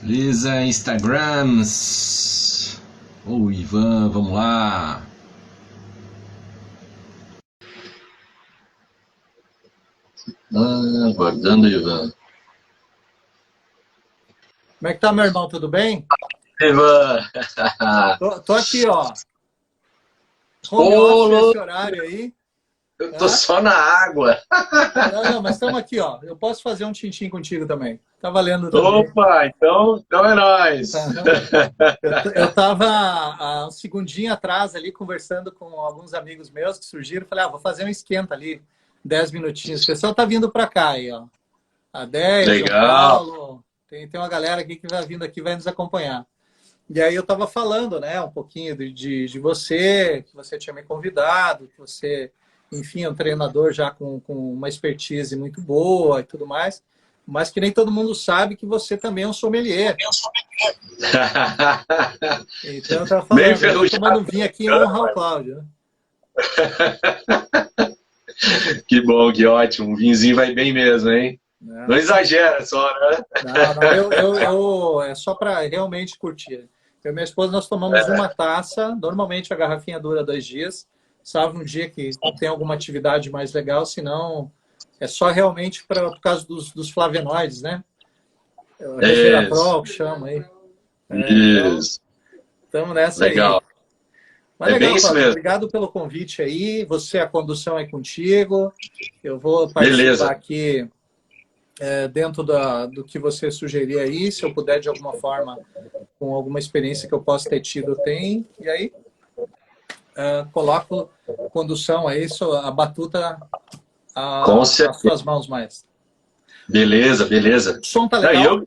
Beleza, Instagrams. Ô, Ivan, vamos lá. Aguardando, Ivan. Como é que tá, meu irmão? Tudo bem? Ivan! Tô aqui, ó. Home office Ô, esse horário aí. eu tô Tá? só na água. Não, mas estamos aqui, ó. Eu posso fazer um tintim contigo também. Tá valendo também. Opa, então é nóis. Eu tava há um segundinho atrás ali conversando com alguns amigos meus que surgiram. Falei, vou fazer um esquenta ali, 10 minutinhos. O pessoal tá vindo para cá aí, ó. A Déia, João Legal. Paulo. Tem uma galera aqui que vai vindo aqui, vai nos acompanhar. E aí eu estava falando, né, um pouquinho de você, que você tinha me convidado, que você, enfim, é um treinador já com uma expertise muito boa e tudo mais, mas que nem todo mundo sabe que você também é um sommelier. Então eu estava Meio falando, eu estou tomando enferrujado. um vinho aqui em honra ao Cláudio, né? Que bom, que ótimo. Um vinhozinho vai bem mesmo, hein? Não Não, exagera só, né? não, é só para realmente curtir. Eu e minha esposa, nós tomamos uma taça, normalmente a garrafinha dura 2 dias, salvo um dia que tem alguma atividade mais legal, senão é só realmente por causa dos flavonoides, né? Isso, Resveratrol, que chama aí. Então, isso. estamos nessa aí. Legal. Mas É bem legal, isso Cláudio, mesmo. obrigado pelo convite aí. Você, a condução é contigo. Eu vou participar Beleza. aqui dentro do que você sugerir aí, se eu puder de alguma forma, com alguma experiência que eu possa ter tido, tem. E aí, coloco condução aí, a batuta Com às certeza. suas mãos mais. Beleza, beleza. O som tá Não, legal? o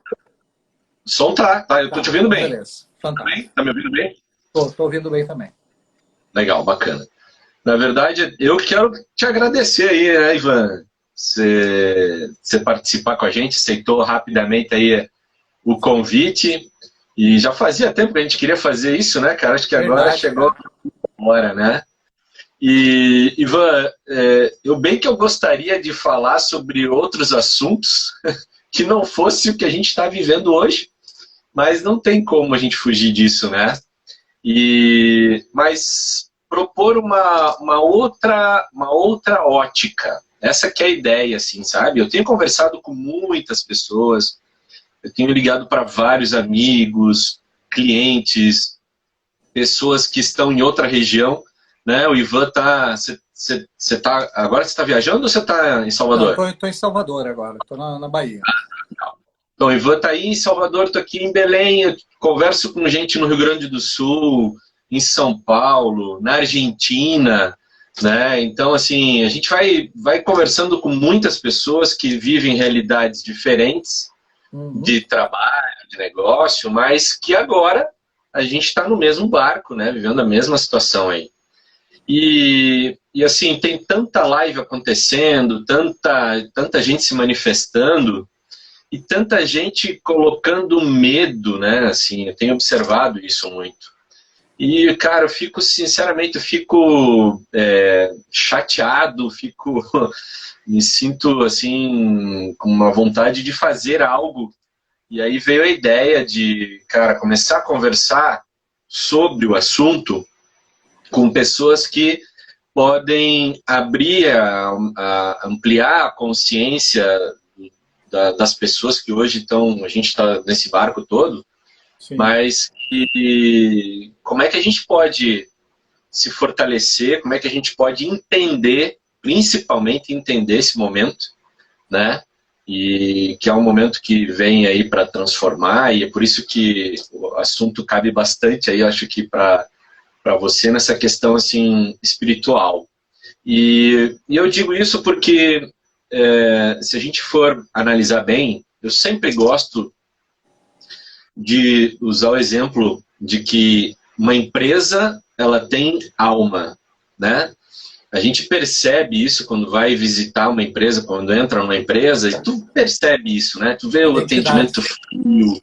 som tá, eu tô te Tá, ouvindo então bem. beleza. Tá bem? Fantástico. Tá me ouvindo bem? Tô ouvindo bem também. Legal, bacana. Na verdade, eu quero te agradecer aí, né, Ivan? Você participar com a gente, aceitou rapidamente aí o convite. E já fazia tempo que a gente queria fazer isso, né, cara? Acho que agora Verdade, chegou cara. a hora, né? E, Ivan, bem que eu gostaria de falar sobre outros assuntos que não fosse o que a gente está vivendo hoje, mas não tem como a gente fugir disso, né? Mas propor uma outra ótica. Essa que é a ideia, assim, sabe? Eu tenho conversado com muitas pessoas, eu tenho ligado para vários amigos, clientes, pessoas que estão em outra região, né? O Ivan tá, agora você está viajando ou você está em Não, Salvador? tô em Salvador agora, tô na Bahia. Então, o Ivan está aí em Salvador, estou aqui em Belém, eu converso com gente no Rio Grande do Sul, em São Paulo, na Argentina, né? Então, assim, a gente vai conversando com muitas pessoas que vivem realidades diferentes Uhum. de trabalho, de negócio, mas que agora a gente está no mesmo barco, né? Vivendo a mesma situação aí. E assim, tem tanta live acontecendo, tanta gente se manifestando, e tanta gente colocando medo, né? Assim, eu tenho observado isso muito. E, cara, eu fico, sinceramente, chateado, me sinto, assim, com uma vontade de fazer algo. E aí veio a ideia de, cara, começar a conversar sobre o assunto com pessoas que podem ampliar a consciência das pessoas que hoje estão, a gente está nesse barco todo, Sim. mas como é que a gente pode se fortalecer, como é que a gente pode entender, principalmente entender esse momento, né? E que é um momento que vem aí para transformar, e é por isso que o assunto cabe bastante aí, eu acho que para você nessa questão assim espiritual. E eu digo isso porque se a gente for analisar bem, eu sempre gosto de usar o exemplo de que uma empresa ela tem alma, né? A gente percebe isso quando vai visitar uma empresa, quando entra numa empresa, e tu percebe isso, né? Tu vê o atendimento Identidade. frio,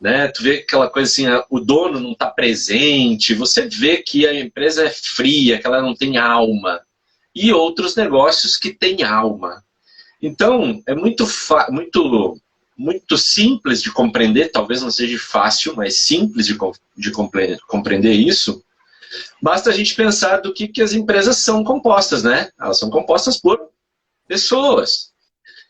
né? Tu vê aquela coisa assim, o dono não está presente, você vê que a empresa é fria, que ela não tem alma. E outros negócios que têm alma. Então, é muito muito simples de compreender, talvez não seja fácil, mas simples de compreender isso, basta a gente pensar do que as empresas são compostas, né? Elas são compostas por pessoas.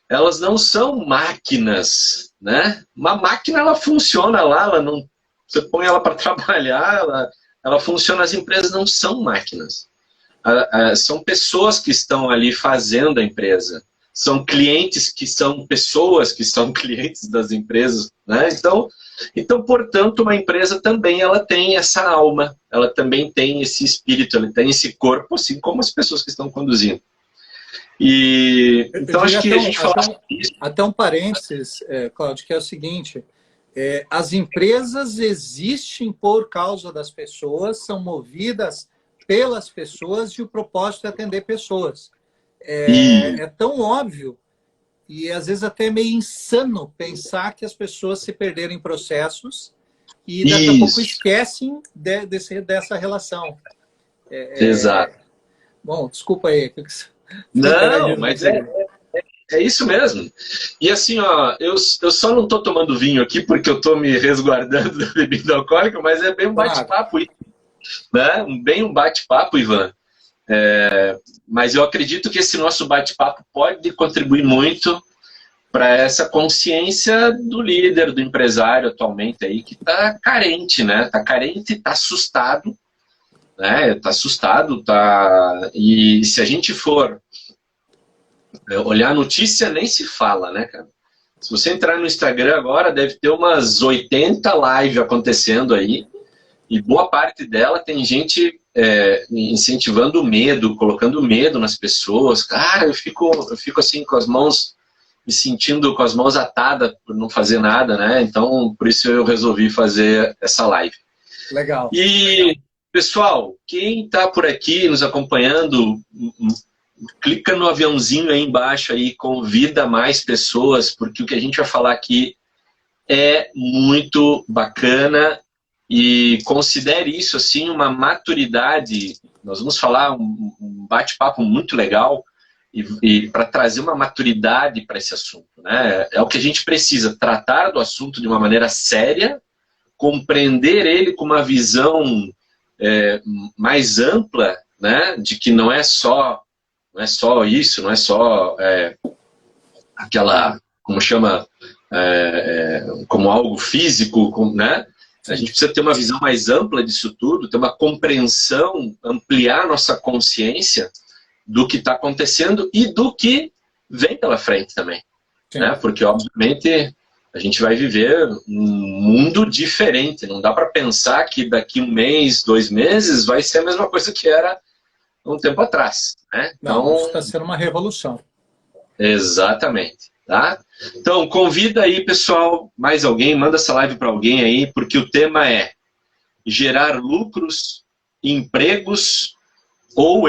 Elas não são máquinas, né? Uma máquina, ela funciona lá, ela não, você põe ela para trabalhar, ela funciona. As empresas não são máquinas. São pessoas que estão ali fazendo a empresa. São clientes que são pessoas que são clientes das empresas, né? Então, portanto, uma empresa também ela tem essa alma, ela também tem esse espírito, ela tem esse corpo, assim como as pessoas que estão conduzindo. E então acho que a gente fala isso. Até um parênteses, Cláudio, que é o seguinte: as empresas existem por causa das pessoas, são movidas pelas pessoas e o propósito é atender pessoas. É tão óbvio e às vezes até meio insano pensar que as pessoas se perderam em processos e daqui a pouco esquecem dessa relação. Exato. Bom, desculpa aí. Não, mas é isso mesmo. E assim, ó, eu só não estou tomando vinho aqui porque eu estou me resguardando da bebida alcoólica, mas é bem um bate-papo, né? Bem um bate-papo, Ivan. Mas eu acredito que esse nosso bate-papo pode contribuir muito para essa consciência do líder, do empresário atualmente aí, que está carente, né? Está carente, está assustado, né? Está assustado, tá... E se a gente for olhar a notícia, nem se fala, né, cara? Se você entrar no Instagram agora, deve ter umas 80 lives acontecendo aí, e boa parte dela tem gente incentivando o medo, colocando medo nas pessoas. Cara, eu fico assim com as mãos, me sentindo com as mãos atadas por não fazer nada, né? Então, por isso eu resolvi fazer essa live. Legal. E, pessoal, quem está por aqui nos acompanhando, clica no aviãozinho aí embaixo aí, convida mais pessoas, porque o que a gente vai falar aqui é muito bacana. E considere isso assim uma maturidade. Nós vamos falar um bate-papo muito legal e para trazer uma maturidade para esse assunto, né? É o que a gente precisa, tratar do assunto de uma maneira séria, compreender ele com uma visão mais ampla, né? De que não é só isso, não é só aquela, como chama, como algo físico, né? A gente precisa ter uma visão mais ampla disso tudo, ter uma compreensão, ampliar nossa consciência do que está acontecendo e do que vem pela frente também. Né? Porque, obviamente, a gente vai viver um mundo diferente. Não dá para pensar que daqui 1 mês, 2 meses, vai ser a mesma coisa que era um tempo atrás. Né? Não, isso está sendo uma revolução. Exatamente. Tá? Então, convida aí, pessoal, mais alguém, manda essa live para alguém aí, porque o tema é gerar lucros, empregos ou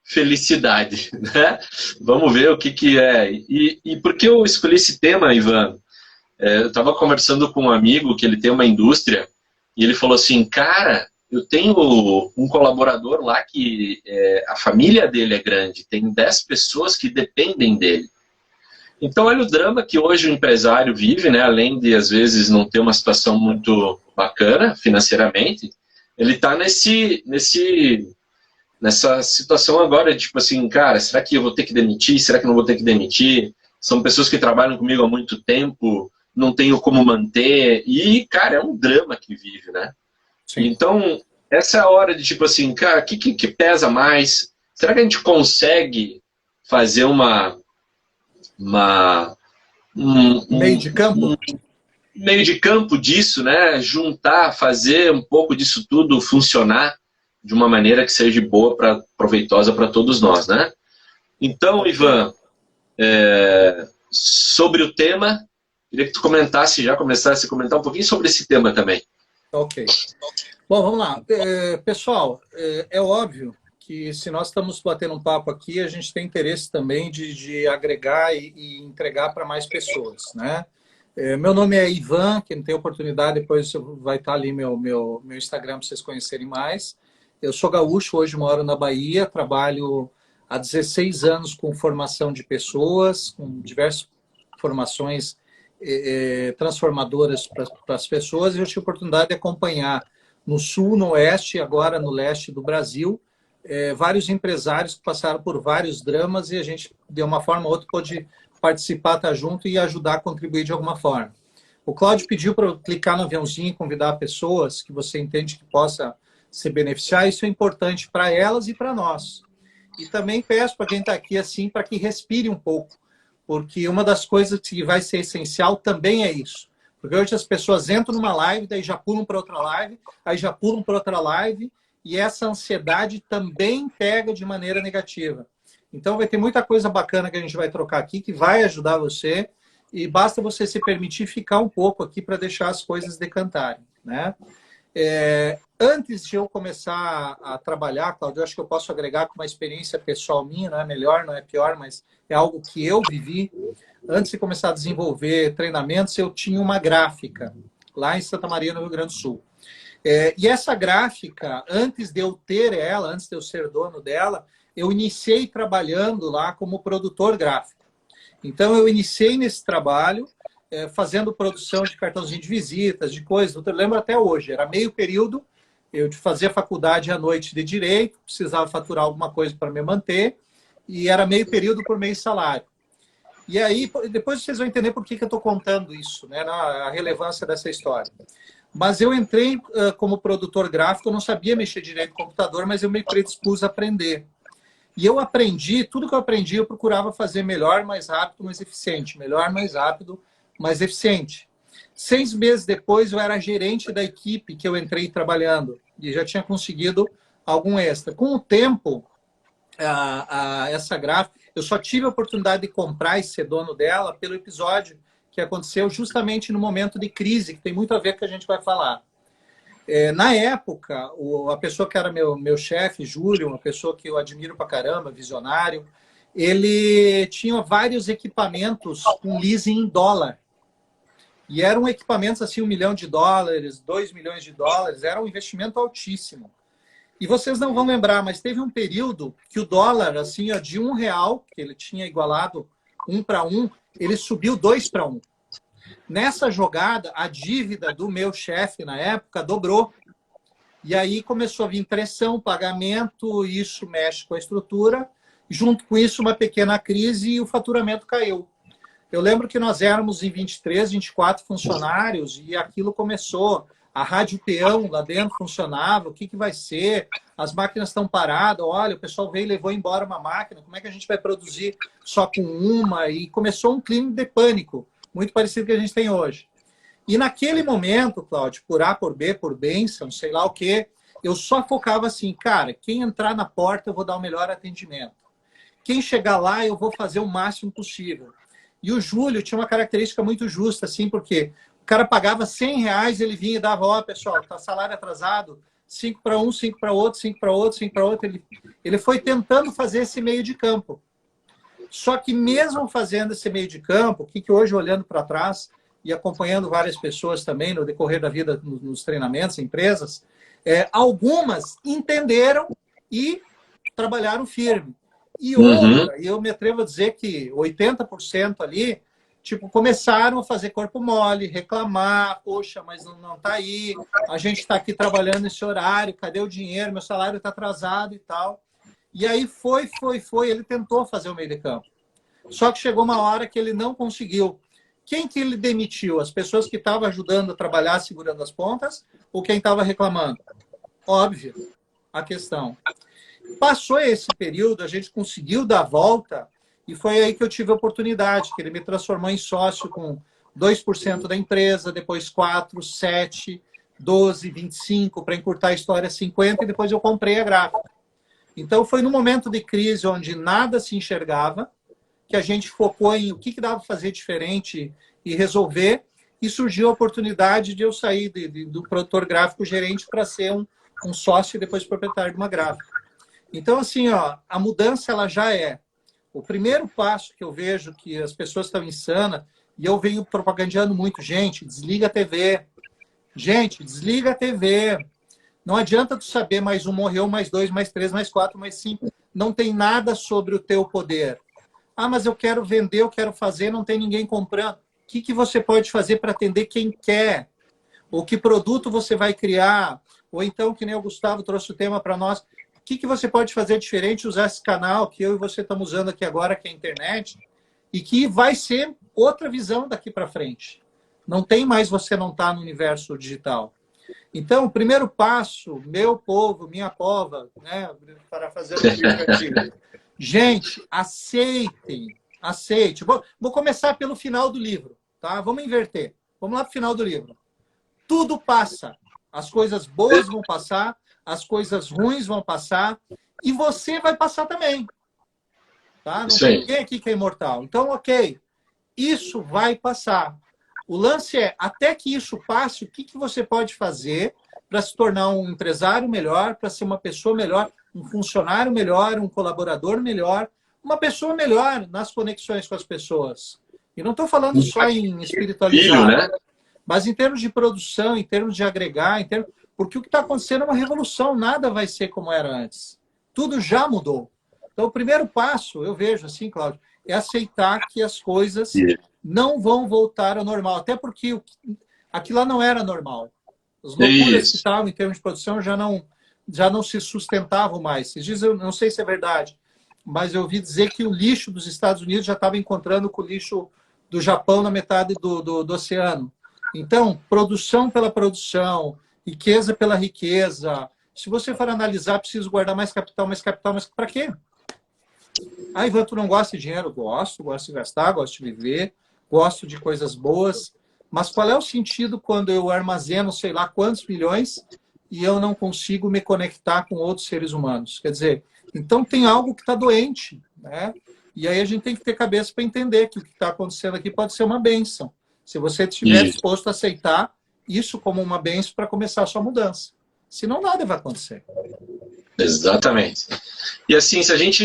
felicidade. Né? Vamos ver o que é. E por que eu escolhi esse tema, Ivan? Eu estava conversando com um amigo que ele tem uma indústria e ele falou assim, cara, eu tenho um colaborador lá que a família dele é grande, tem 10 pessoas que dependem dele. Então, olha o drama que hoje o empresário vive, né? Além de, às vezes, não ter uma situação muito bacana financeiramente, ele está nessa situação agora, tipo assim, cara, será que eu vou ter que demitir? Será que não vou ter que demitir? São pessoas que trabalham comigo há muito tempo, não tenho como manter. E, cara, é um drama que vive, né? Sim. Então, essa é a hora de, tipo assim, cara, o que pesa mais? Será que a gente consegue fazer meio de campo? Meio de campo disso, né? Juntar, fazer um pouco disso tudo funcionar de uma maneira que seja boa, proveitosa para todos nós, né? Então, Ivan, sobre o tema, queria que tu começasse a comentar um pouquinho sobre esse tema também. Ok. Bom, vamos lá. Pessoal, é óbvio que se nós estamos batendo um papo aqui, a gente tem interesse também de agregar e entregar para mais pessoas, né? Meu nome é Ivan, quem tem oportunidade, depois vai estar ali meu Instagram para vocês conhecerem mais. Eu sou gaúcho, hoje moro na Bahia, trabalho há 16 anos com formação de pessoas, com diversas formações transformadoras para as pessoas, e eu tive a oportunidade de acompanhar no sul, no oeste e agora no leste do Brasil, vários empresários que passaram por vários dramas e a gente, de uma forma ou outra, pôde participar, estar junto e ajudar a contribuir de alguma forma. O Cláudio pediu para eu clicar no aviãozinho e convidar pessoas que você entende que possa se beneficiar. Isso é importante para elas e para nós. E também peço para quem está aqui assim, para que respire um pouco, porque uma das coisas que vai ser essencial também é isso. Porque hoje as pessoas entram numa live, daí já pulam para outra live, aí já pulam para outra live, e essa ansiedade também pega de maneira negativa. Então vai ter muita coisa bacana que a gente vai trocar aqui, que vai ajudar você, e basta você se permitir ficar um pouco aqui para deixar as coisas decantarem, né? Antes de eu começar a trabalhar, Cláudio, eu acho que eu posso agregar com uma experiência pessoal minha, não é melhor, não é pior, mas é algo que eu vivi. Antes de começar a desenvolver treinamentos, eu tinha uma gráfica lá em Santa Maria, no Rio Grande do Sul. E essa gráfica, antes de eu ter ela, antes de eu ser dono dela, eu iniciei trabalhando lá como produtor gráfico. Então, eu iniciei nesse trabalho, fazendo produção de cartãozinho de visitas, de coisas. Eu lembro até hoje, era meio período, eu fazia faculdade à noite de Direito, precisava faturar alguma coisa para me manter, e era meio período por mês salário. E aí, depois vocês vão entender por que eu estou contando isso, né, a relevância dessa história. Mas eu entrei como produtor gráfico, eu não sabia mexer direito no computador, mas eu me predispus a aprender. E eu aprendi, tudo que eu aprendi, eu procurava fazer melhor, mais rápido, mais eficiente. Melhor, mais rápido, mais eficiente. 6 meses depois, eu era gerente da equipe que eu entrei trabalhando. E já tinha conseguido algum extra. Com o tempo, essa gráfica, eu só tive a oportunidade de comprar e ser dono dela pelo episódio que aconteceu justamente no momento de crise, que tem muito a ver com o que a gente vai falar. Na época, a pessoa que era meu chefe, Júlio, uma pessoa que eu admiro pra caramba, visionário, ele tinha vários equipamentos com leasing em dólar. E eram equipamentos assim, $1 milhão, $2 milhões, era um investimento altíssimo. E vocês não vão lembrar, mas teve um período que o dólar, assim, de R$1, que ele tinha igualado 1 para 1, ele subiu 2 para 1. Nessa jogada, a dívida do meu chefe, na época, dobrou. E aí começou a vir pressão, pagamento, isso mexe com a estrutura. Junto com isso, uma pequena crise e o faturamento caiu. Eu lembro que nós éramos em 23, 24 funcionários e aquilo começou. A rádio peão lá dentro funcionava, o que vai ser? As máquinas estão paradas, olha, o pessoal veio e levou embora uma máquina, como é que a gente vai produzir só com uma? E começou um clima de pânico, muito parecido com o que a gente tem hoje. E naquele momento, Cláudio, por A, por B, por bênção, sei lá o quê, eu só focava assim, cara, quem entrar na porta eu vou dar o melhor atendimento. Quem chegar lá eu vou fazer o máximo possível. E o Júlio tinha uma característica muito justa, assim, porque o cara pagava R$100, ele vinha e dava, ó, pessoal, tá salário atrasado, 5 para um, 5 para outro, 5 para outro, 5 para outro. Ele foi tentando fazer esse meio de campo. Só que mesmo fazendo esse meio de campo, o que hoje, olhando para trás e acompanhando várias pessoas também no decorrer da vida, nos treinamentos, empresas, algumas entenderam e trabalharam firme. E outra, e eu me atrevo a dizer que 80% ali, tipo, começaram a fazer corpo mole, reclamar, poxa, mas não está aí, a gente está aqui trabalhando nesse horário, cadê o dinheiro, meu salário está atrasado e tal. E aí foi, ele tentou fazer o meio de campo. Só que chegou uma hora que ele não conseguiu. Quem que ele demitiu? As pessoas que estavam ajudando a trabalhar, segurando as pontas, ou quem estava reclamando? Óbvio, a questão. Passou esse período, a gente conseguiu dar a volta, e foi aí que eu tive a oportunidade, que ele me transformou em sócio com 2% da empresa, depois 4%, 7%, 12%, 25%, para encurtar a história, 50%, e depois eu comprei a gráfica. Então, foi no momento de crise onde nada se enxergava, que a gente focou em o que dava para fazer diferente e resolver, e surgiu a oportunidade de eu sair do produtor gráfico gerente para ser um sócio e depois proprietário de uma gráfica. Então, assim, ó, a mudança ela já é. O primeiro passo que eu vejo que as pessoas estão insanas, e eu venho propagandeando muito, gente, desliga a TV. Gente, desliga a TV. Não adianta tu saber mais 1 morreu, mais 2, mais 3, mais 4, mais 5. Não tem nada sobre o teu poder. Ah, mas eu quero vender, eu quero fazer, não tem ninguém comprando. que você pode fazer para atender quem quer? Ou que produto você vai criar? Ou então, que nem o Gustavo trouxe o tema para nós, o que você pode fazer diferente, usar esse canal que eu e você estamos usando aqui agora, que é a internet, e que vai ser outra visão daqui para frente. Não tem mais você não estar no universo digital. Então, o primeiro passo, meu povo, minha pova, né, para fazer o antigo. Gente, aceitem. Vou começar pelo final do livro, tá? Vamos inverter. Vamos lá para o final do livro. Tudo passa. As coisas boas vão passar, as coisas ruins vão passar, e você vai passar também. Tá? Não tem ninguém aqui que é imortal. Então, ok, isso vai passar. O lance é, até que isso passe, o que você pode fazer para se tornar um empresário melhor, para ser uma pessoa melhor, um funcionário melhor, um colaborador melhor, uma pessoa melhor nas conexões com as pessoas. E não estou falando só em espiritualizar, né? Mas em termos de produção, em termos de agregar, porque o que está acontecendo é uma revolução, nada vai ser como era antes. Tudo já mudou. Então, o primeiro passo, eu vejo assim, Cláudio, é aceitar que as coisas não vão voltar ao normal. Até porque aquilo lá não era normal. As loucuras que estavam em termos de produção já não se sustentavam mais. Esses dias, eu não sei se é verdade, mas eu ouvi dizer que o lixo dos Estados Unidos já estava encontrando com o lixo do Japão na metade do oceano. Então, produção pela produção, riqueza pela riqueza. Se você for analisar, preciso guardar mais capital, mas para quê? Ah, Ivan, tu não gosta de dinheiro? Gosto de gastar, gosto de viver, gosto de coisas boas. Mas qual é o sentido quando eu armazeno sei lá quantos milhões e eu não consigo me conectar com outros seres humanos? Quer dizer, então tem algo que está doente, né? E aí a gente tem que ter cabeça para entender que o que está acontecendo aqui pode ser uma bênção. Se você estiver disposto a aceitar isso como uma bênção para começar a sua mudança. Senão nada vai acontecer. Exatamente. E assim, se a gente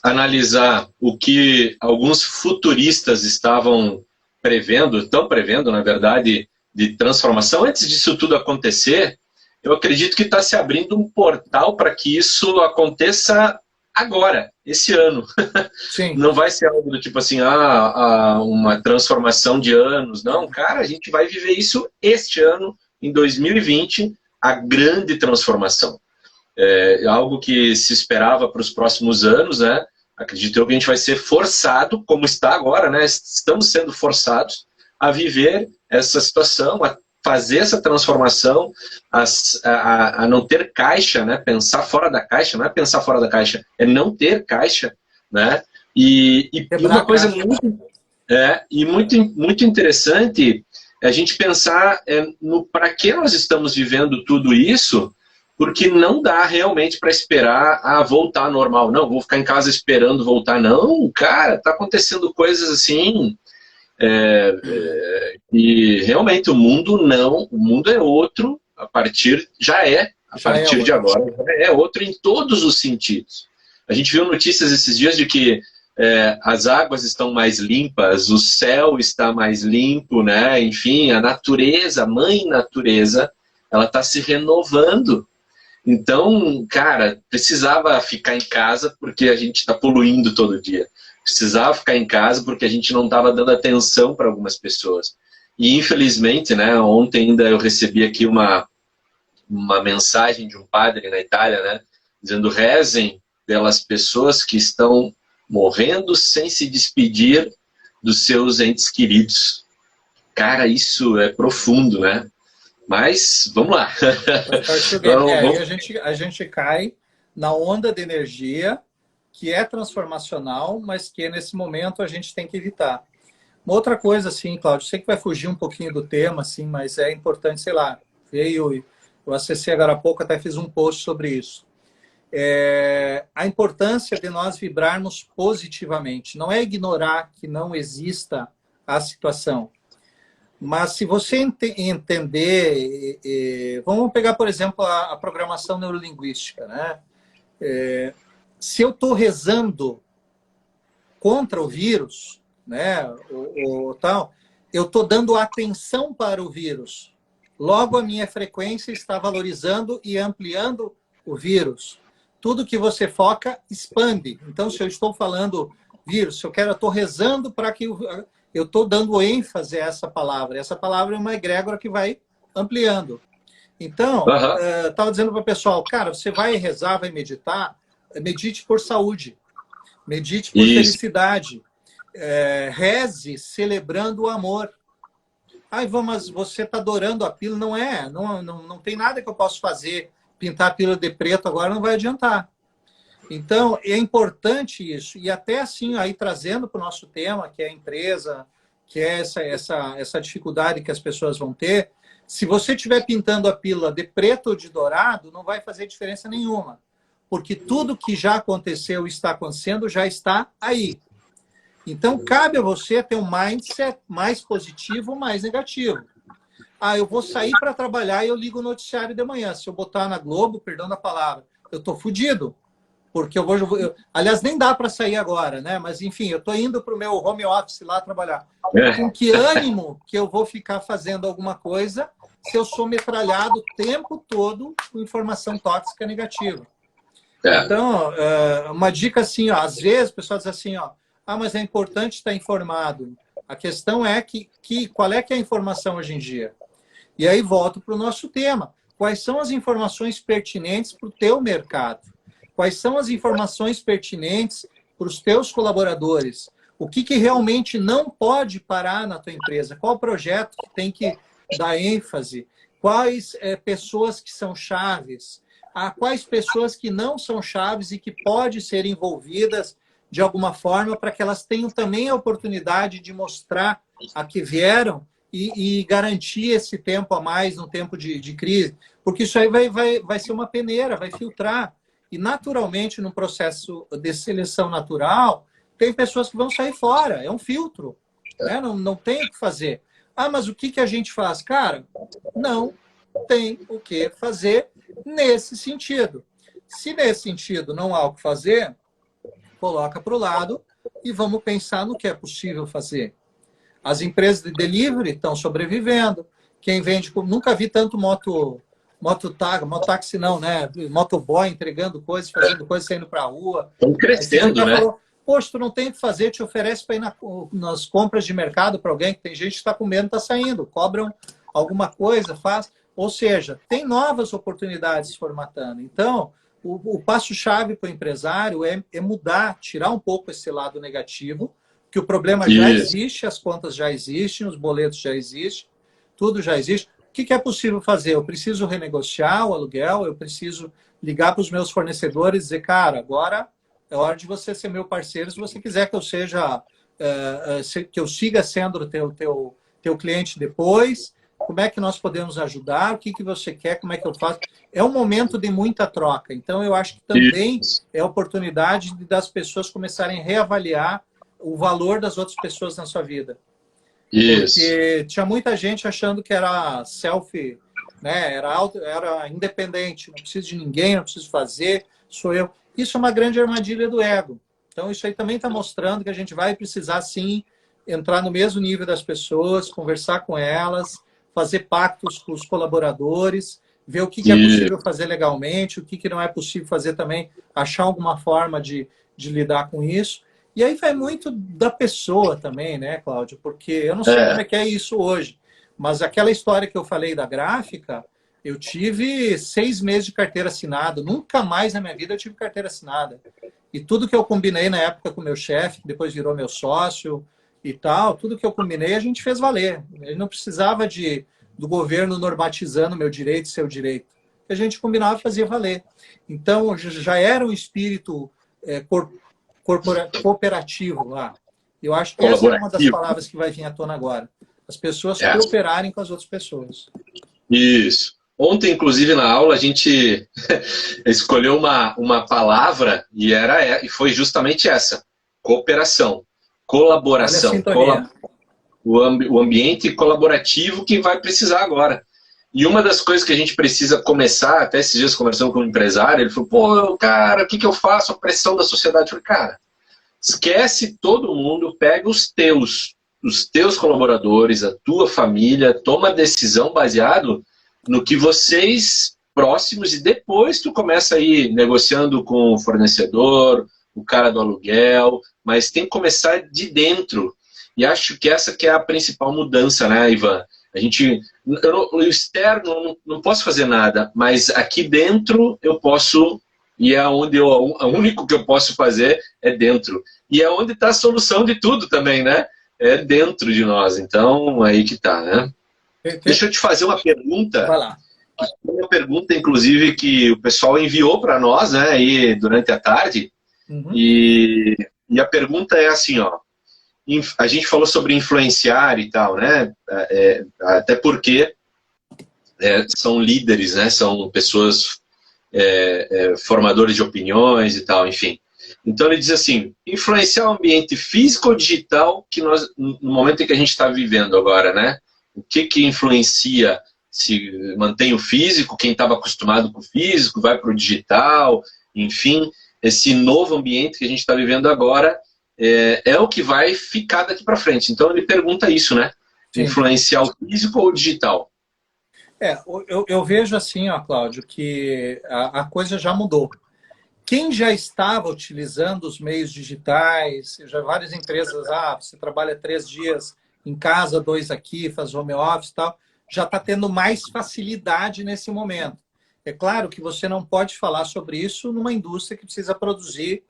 analisar o que alguns futuristas estão prevendo, na verdade, de transformação, antes disso tudo acontecer, eu acredito que está se abrindo um portal para que isso aconteça agora, esse ano. Sim. Não vai ser algo do tipo assim, uma transformação de anos. Não, cara, a gente vai viver isso este ano, em 2020, a grande transformação. É algo que se esperava para os próximos anos, né? Acredito eu que a gente vai ser forçado, como está agora, né? Estamos sendo forçados a viver essa situação, a fazer essa transformação, a não ter caixa, né? Pensar fora da caixa, não é pensar fora da caixa, é não ter caixa, né? E uma coisa muito interessante é a gente pensar no para que nós estamos vivendo tudo isso, porque não dá realmente para esperar voltar ao normal. Não, vou ficar em casa esperando voltar. Não, cara, tá acontecendo coisas assim. E realmente o mundo é outro, a partir de agora, é outro em todos os sentidos. A gente viu notícias esses dias de que as águas estão mais limpas, o céu está mais limpo, né? Enfim, a natureza, a mãe natureza, ela está se renovando. Então, cara, precisava ficar em casa porque a gente está poluindo todo dia. Precisava ficar em casa porque a gente não estava dando atenção para algumas pessoas. E, infelizmente, né, ontem ainda eu recebi aqui uma mensagem de um padre na Itália, né, dizendo: rezem pelas pessoas que estão morrendo sem se despedir dos seus entes queridos. Cara, isso é profundo, né? Mas, vamos lá. Aí a gente cai na onda de energia que é transformacional, mas que nesse momento a gente tem que evitar. Uma outra coisa, assim, Cláudio, sei que vai fugir um pouquinho do tema, assim, mas é importante, sei lá, eu acessei agora há pouco, até fiz um post sobre isso. A importância de nós vibrarmos positivamente. Não é ignorar que não exista a situação. Mas se você entender... vamos pegar, por exemplo, a programação neurolinguística, né? Se eu estou rezando contra o vírus, né, tal, eu estou dando atenção para o vírus. Logo, a minha frequência está valorizando e ampliando o vírus. Tudo que você foca, expande. Então, se eu estou falando vírus, se eu quero, eu estou rezando para que eu estou dando ênfase a essa palavra. Essa palavra é uma egrégora que vai ampliando. Então, estava dizendo para o pessoal, cara, você vai rezar, vai meditar, medite por saúde, medite por felicidade, reze celebrando o amor. Ai, mas você está adorando a pílula. Não é, não tem nada que eu possa fazer. Pintar a pílula de preto agora não vai adiantar. Então, é importante isso. E até assim, aí trazendo para o nosso tema, que é a empresa, que é essa dificuldade que as pessoas vão ter, se você estiver pintando a pílula de preto ou de dourado, não vai fazer diferença nenhuma. Porque tudo que já aconteceu e está acontecendo já está aí. Então, cabe a você ter um mindset mais positivo ou mais negativo. Eu vou sair para trabalhar e eu ligo o noticiário de manhã. Se eu botar na Globo, perdão da palavra, eu estou fodido. Porque aliás, nem dá para sair agora, né? Mas, enfim, eu estou indo para o meu home office lá trabalhar. Com que ânimo que eu vou ficar fazendo alguma coisa se eu sou metralhado o tempo todo com informação tóxica negativa? Então, uma dica assim, às vezes o pessoal diz assim, mas é importante estar informado. A questão é qual é que é a informação hoje em dia? E aí volto para o nosso tema. Quais são as informações pertinentes para o teu mercado? Quais são as informações pertinentes para os teus colaboradores? O que realmente não pode parar na tua empresa? Qual projeto que tem que dar ênfase? Quais pessoas que são chaves? Quais pessoas que não são chaves e que podem ser envolvidas de alguma forma para que elas tenham também a oportunidade de mostrar a que vieram e garantir esse tempo a mais no tempo de crise? Porque isso aí vai ser uma peneira, vai filtrar. E, naturalmente, no processo de seleção natural, tem pessoas que vão sair fora. É um filtro. Né? Não tem o que fazer. Mas o que a gente faz? Cara, não tem o que fazer nesse sentido. Se nesse sentido não há o que fazer, coloca para o lado e vamos pensar no que é possível fazer. As empresas de delivery estão sobrevivendo. Quem vende... Nunca vi tanto mototáxi não, né? Motoboy entregando coisas, fazendo coisas, saindo para a rua. Estão crescendo, né? Falou, poxa, tu não tem o que fazer, te oferece para ir nas compras de mercado para alguém, que tem gente que está comendo, está saindo, cobram alguma coisa, faz. Ou seja, tem novas oportunidades se formatando. Então, o passo-chave para o empresário é mudar, tirar um pouco esse lado negativo, que o problema já existe, as contas já existem, os boletos já existem, tudo já existe. O que é possível fazer? Eu preciso renegociar o aluguel, eu preciso ligar para os meus fornecedores e dizer, cara, agora é hora de você ser meu parceiro, se você quiser que eu seja, que eu siga sendo o teu cliente depois, como é que nós podemos ajudar, o que você quer, como é que eu faço. É um momento de muita troca, então eu acho que também é oportunidade das pessoas começarem a reavaliar o valor das outras pessoas na sua vida. Porque tinha muita gente achando que era self, né? Era independente, não preciso de ninguém, não preciso fazer, sou eu. Isso é uma grande armadilha do ego. Então isso aí também está mostrando que a gente vai precisar sim entrar no mesmo nível das pessoas, conversar com elas, fazer pactos com os colaboradores, ver o que é possível fazer legalmente, o que não é possível fazer também, achar alguma forma de lidar com isso. E aí vai muito da pessoa também, né, Cláudio? Porque eu não sei como é que é isso hoje, mas aquela história que eu falei da gráfica, eu tive 6 meses de carteira assinada. Nunca mais na minha vida eu tive carteira assinada. E tudo que eu combinei na época com o meu chefe, que depois virou meu sócio e tal, tudo que eu combinei a gente fez valer. Ele não precisava do governo normatizando meu direito e seu direito. A gente combinava e fazia valer. Então, já era um espírito cooperativo lá. Eu acho que essa é uma das palavras que vai vir à tona agora. As pessoas cooperarem com as outras pessoas. Isso. Ontem, inclusive, na aula, a gente escolheu uma palavra e foi justamente essa. Cooperação. Colaboração. O ambiente colaborativo que vai precisar agora. E uma das coisas que a gente precisa começar, até esses dias conversando com um empresário, ele falou, pô, cara, o que eu faço? A pressão da sociedade. Eu falei, cara, esquece todo mundo, pega os teus colaboradores, a tua família, toma decisão baseado no que vocês próximos e depois tu começa a ir negociando com o fornecedor, o cara do aluguel, mas tem que começar de dentro. E acho que essa que é a principal mudança, né, Ivan? A gente, o externo não posso fazer nada, mas aqui dentro eu posso, e é onde o único que eu posso fazer é dentro. E é onde está a solução de tudo também, né? É dentro de nós. Então, aí que tá, né? Deixa eu te fazer uma pergunta. Vai lá. Uma pergunta, inclusive, que o pessoal enviou para nós, né, aí durante a tarde. Uhum. E a pergunta é assim, ó. A gente falou sobre influenciar e tal, né? Até porque são líderes, né? São pessoas formadores de opiniões e tal, enfim. Então ele diz assim, influenciar o ambiente físico ou digital que nós, no momento em que a gente está vivendo agora, né? O que influencia? Se mantém o físico, quem estava acostumado com o físico, vai para o digital, enfim, esse novo ambiente que a gente está vivendo agora é o que vai ficar daqui para frente. Então ele pergunta isso, né? Sim. Influenciar o físico ou o digital? Eu vejo assim, ó, Cláudio, que a coisa já mudou. Quem já estava utilizando os meios digitais, já várias empresas, você trabalha 3 dias em casa, 2 aqui, faz home office e tal, já está tendo mais facilidade nesse momento. É claro que você não pode falar sobre isso numa indústria que precisa produzir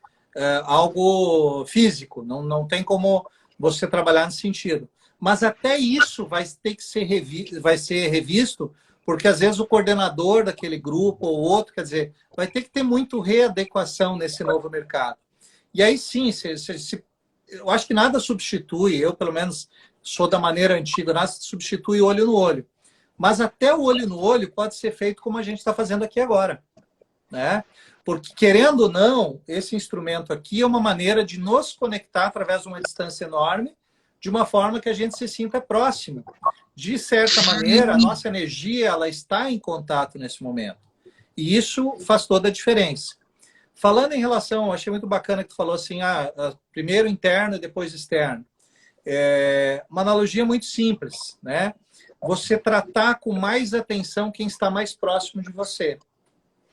algo físico, não tem como você trabalhar nesse sentido. Mas até isso vai ter que ser revisto, porque às vezes o coordenador daquele grupo ou outro, quer dizer, vai ter que ter muito readequação nesse novo mercado. E aí sim, eu acho que nada substitui, eu pelo menos sou da maneira antiga, nada substitui olho no olho. Mas até o olho no olho pode ser feito como a gente está fazendo aqui agora, né? Porque, querendo ou não, esse instrumento aqui é uma maneira de nos conectar através de uma distância enorme, de uma forma que a gente se sinta próximo. De certa maneira, a nossa energia ela está em contato nesse momento. E isso faz toda a diferença. Falando em relação, eu achei muito bacana que tu falou assim, primeiro interno e depois externo. Uma analogia muito simples, né? Você tratar com mais atenção quem está mais próximo de você.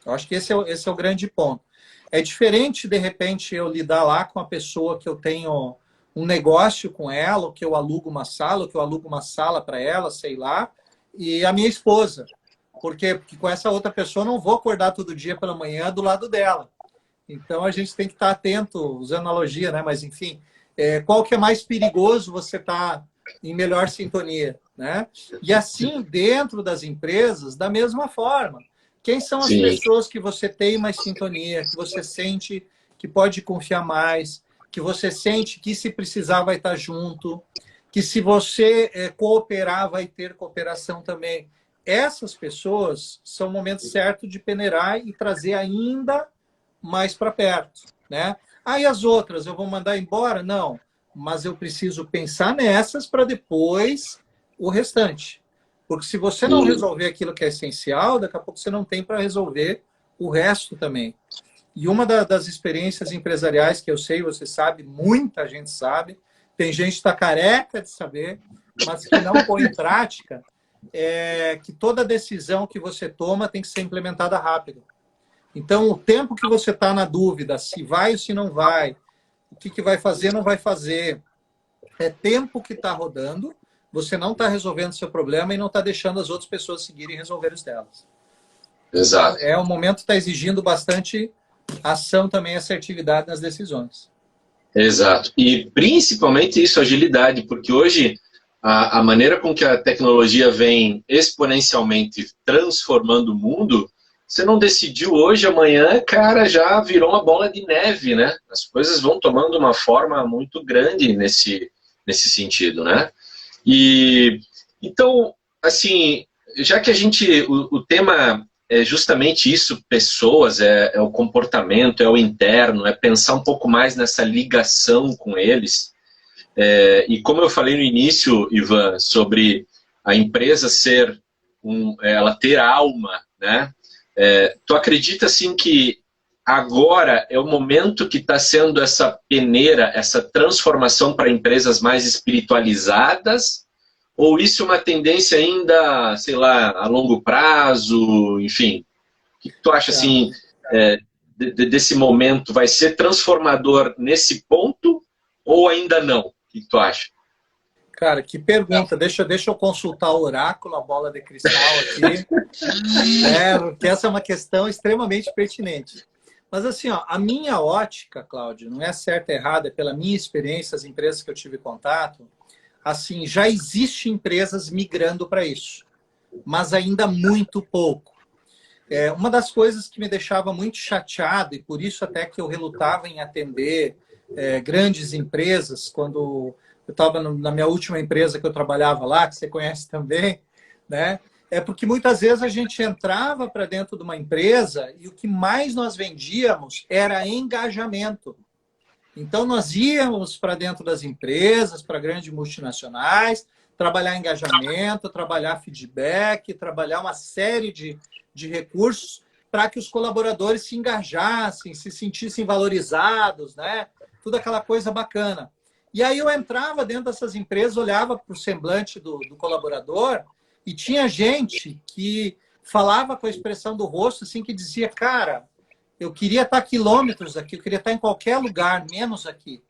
Eu acho que esse é o grande ponto. É diferente, de repente, eu lidar lá com a pessoa que eu tenho um negócio com ela, ou que eu alugo uma sala, ou que eu alugo uma sala para ela, sei lá, e a minha esposa. Por quê? Porque com essa outra pessoa eu não vou acordar todo dia pela manhã do lado dela. Então a gente tem que estar atento, usando analogia, né? Mas enfim, qual que é mais perigoso você estar em melhor sintonia, né? E assim, dentro das empresas, da mesma forma. Quem são as pessoas que você tem mais sintonia, que você sente que pode confiar mais, que você sente que se precisar vai estar junto, que se você cooperar vai ter cooperação também. Essas pessoas são o momento certo de peneirar e trazer ainda mais para perto, né? E as outras, eu vou mandar embora? Não, mas eu preciso pensar nessas para depois o restante. Porque se você não resolver aquilo que é essencial, daqui a pouco você não tem para resolver o resto também. E uma das experiências empresariais que eu sei, você sabe, muita gente sabe, tem gente que está careca de saber, mas que não põe em prática, que toda decisão que você toma tem que ser implementada rápido. Então, o tempo que você está na dúvida, se vai ou se não vai, o que vai fazer, não vai fazer, é tempo que está rodando, você não está resolvendo o seu problema e não está deixando as outras pessoas seguirem e resolver os delas. Exato. O momento está exigindo bastante ação também, assertividade nas decisões. Exato. E principalmente isso, agilidade, porque hoje a maneira com que a tecnologia vem exponencialmente transformando o mundo, você não decidiu hoje, amanhã, cara, já virou uma bola de neve, né? As coisas vão tomando uma forma muito grande nesse sentido, né? E então, assim, já que o tema é justamente isso, pessoas, é o comportamento, é o interno, é pensar um pouco mais nessa ligação com eles. E como eu falei no início, Ivan, sobre a empresa ela ter alma, né? Tu acredita, assim, que agora é o momento que está sendo essa peneira, essa transformação para empresas mais espiritualizadas? Ou isso é uma tendência ainda, sei lá, a longo prazo, enfim? O que tu acha, assim, desse momento vai ser transformador nesse ponto ou ainda não? O que tu acha? Cara, que pergunta. Deixa eu consultar o oráculo, a bola de cristal aqui. Porque essa é uma questão extremamente pertinente. Mas assim, ó, a minha ótica, Cláudio, não é certa ou errada, é pela minha experiência, as empresas que eu tive contato, assim, já existem empresas migrando para isso, mas ainda muito pouco. Uma das coisas que me deixava muito chateado, e por isso até que eu relutava em atender grandes empresas, quando eu estava na minha última empresa que eu trabalhava lá, que você conhece também, né? É porque muitas vezes a gente entrava para dentro de uma empresa e o que mais nós vendíamos era engajamento. Então, nós íamos para dentro das empresas, para grandes multinacionais, trabalhar engajamento, trabalhar feedback, trabalhar uma série de recursos para que os colaboradores se engajassem, se sentissem valorizados, né? Tudo aquela coisa bacana. E aí eu entrava dentro dessas empresas, olhava para o semblante do colaborador e tinha gente que falava com a expressão do rosto, assim, que dizia, cara, eu queria estar quilômetros aqui, eu queria estar em qualquer lugar, menos aqui.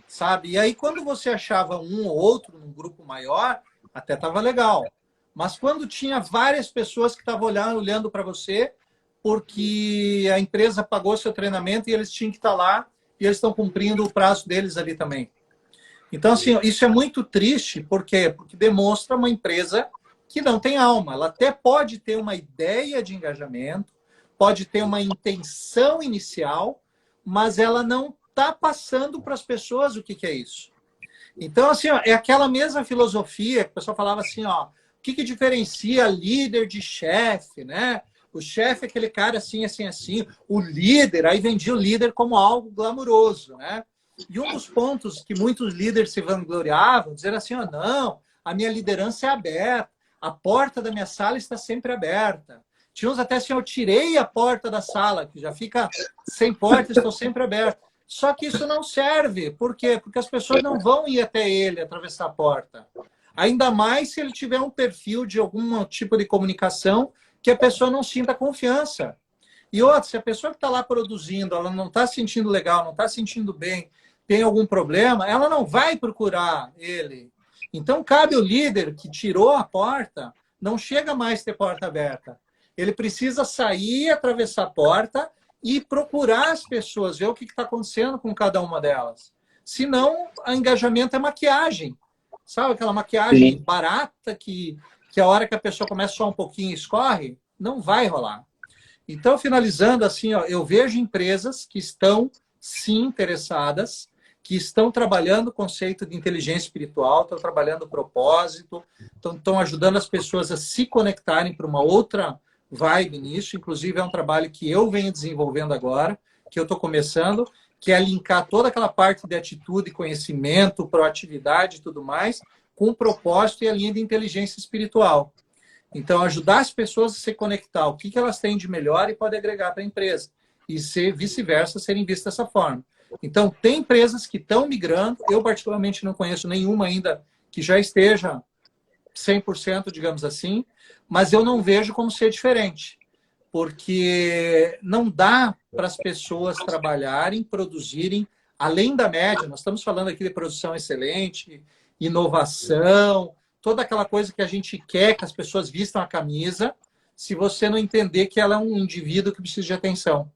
Sabe? E aí, quando você achava um ou outro num grupo maior, até estava legal. Mas quando tinha várias pessoas que estavam olhando para você, porque a empresa pagou seu treinamento e eles tinham que estar lá e eles estão cumprindo o prazo deles ali também. Então, assim, isso é muito triste, por quê? Porque demonstra uma empresa que não tem alma. Ela até pode ter uma ideia de engajamento, pode ter uma intenção inicial, mas ela não está passando para as pessoas o que é isso. Então, assim, ó, é aquela mesma filosofia que o pessoal falava assim, ó, o que diferencia líder de chefe, né? O chefe é aquele cara assim, assim, assim. O líder, aí vendia o líder como algo glamuroso, né? E um dos pontos que muitos líderes se vangloriavam, dizer assim, ó, não, a minha liderança é aberta, a porta da minha sala está sempre aberta. Tinha uns até assim, eu tirei a porta da sala, que já fica sem porta, estou sempre aberto. Só que isso não serve. Por quê? Porque as pessoas não vão ir até ele atravessar a porta. Ainda mais se ele tiver um perfil de algum tipo de comunicação que a pessoa não sinta confiança. E outra, se a pessoa que está lá produzindo, ela não está se sentindo legal, não está se sentindo bem, tem algum problema, ela não vai procurar ele. Então, cabe o líder que tirou a porta, não chega mais a ter porta aberta. Ele precisa sair, atravessar a porta e procurar as pessoas, ver o que está acontecendo com cada uma delas. Senão, o engajamento é maquiagem. Sabe aquela maquiagem Sim. barata que a hora que a pessoa começa só um pouquinho e escorre? Não vai rolar. Então, finalizando assim, ó, eu vejo empresas que estão, sim, interessadas, que estão trabalhando o conceito de inteligência espiritual, estão trabalhando o propósito, estão ajudando as pessoas a se conectarem para uma outra vibe nisso. Inclusive, é um trabalho que eu venho desenvolvendo agora, que eu estou começando, que é linkar toda aquela parte de atitude, conhecimento, proatividade e tudo mais, com o propósito e a linha de inteligência espiritual. Então, ajudar as pessoas a se conectar, o que elas têm de melhor e pode agregar para a empresa. E ser vice-versa, serem vistas dessa forma. Então, tem empresas que estão migrando, eu particularmente não conheço nenhuma ainda que já esteja 100%, digamos assim, mas eu não vejo como ser diferente. Porque não dá para as pessoas trabalharem, produzirem, além da média, nós estamos falando aqui de produção excelente, inovação, toda aquela coisa que a gente quer que as pessoas vistam a camisa, se você não entender que ela é um indivíduo que precisa de atenção.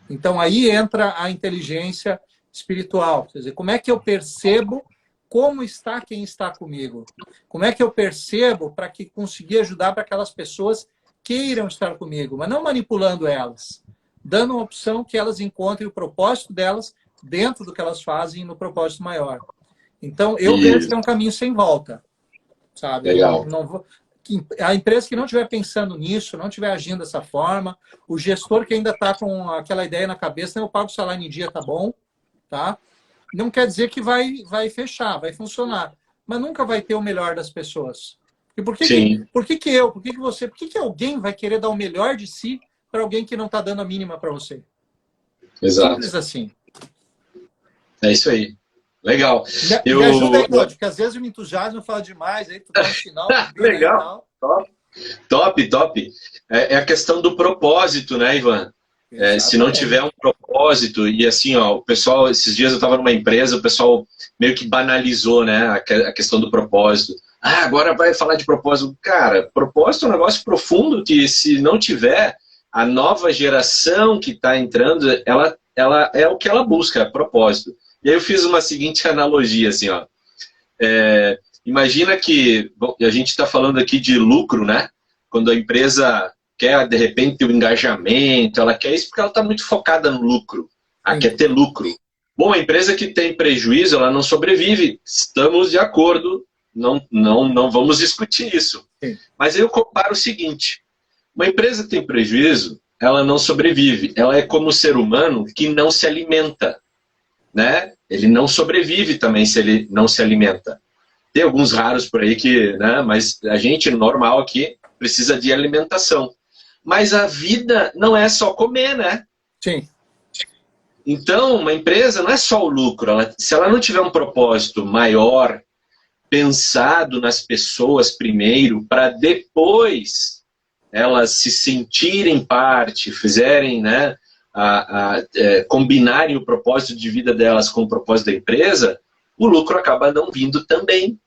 Então, aí entra a inteligência espiritual. Quer dizer, como é que eu percebo como está quem está comigo? Como é que eu percebo para que conseguir ajudar para aquelas pessoas queiram estar comigo, mas não manipulando elas, dando uma opção que elas encontrem o propósito delas dentro do que elas fazem no propósito maior. Então, eu vejo que é um caminho sem volta. Sabe? Legal. A empresa que não estiver pensando nisso, não estiver agindo dessa forma, o gestor que ainda está com aquela ideia na cabeça, eu pago o salário em dia, tá bom, tá? Não quer dizer que vai fechar, vai funcionar, mas nunca vai ter o melhor das pessoas. E por que alguém vai querer dar o melhor de si para alguém que não está dando a mínima para você? Exato. Simples assim. É isso aí. Legal. Me ajuda aí, Cláudio, porque às vezes eu me entusiasmo e falo demais, aí tu tá no final. Legal. Top, top. É a questão do propósito, né, Ivan? Se não tiver um propósito, e assim, ó, o pessoal, esses dias eu estava numa empresa, o pessoal meio que banalizou, né, a questão do propósito. Ah, agora vai falar de propósito. Cara, propósito é um negócio profundo que, se não tiver, a nova geração que está entrando, ela é o que ela busca, propósito. E aí eu fiz uma seguinte analogia, assim, ó. Imagina que, bom, a gente está falando aqui de lucro, né? Quando a empresa quer, de repente, o engajamento, ela quer isso porque ela está muito focada no lucro. Ela quer ter lucro. Bom, a empresa que tem prejuízo, ela não sobrevive. Estamos de acordo, não vamos discutir isso. Sim. Mas eu comparo o seguinte, uma empresa que tem prejuízo, ela não sobrevive. Ela é como o ser humano que não se alimenta, né? Ele não sobrevive também se ele não se alimenta. Tem alguns raros por aí que, né? Mas a gente normal aqui precisa de alimentação. Mas a vida não é só comer, né? Sim. Então, uma empresa não é só o lucro. Se ela não tiver um propósito maior, pensado nas pessoas primeiro, para depois elas se sentirem parte, fizerem, né, combinarem o propósito de vida delas com o propósito da empresa, o lucro acaba não vindo também.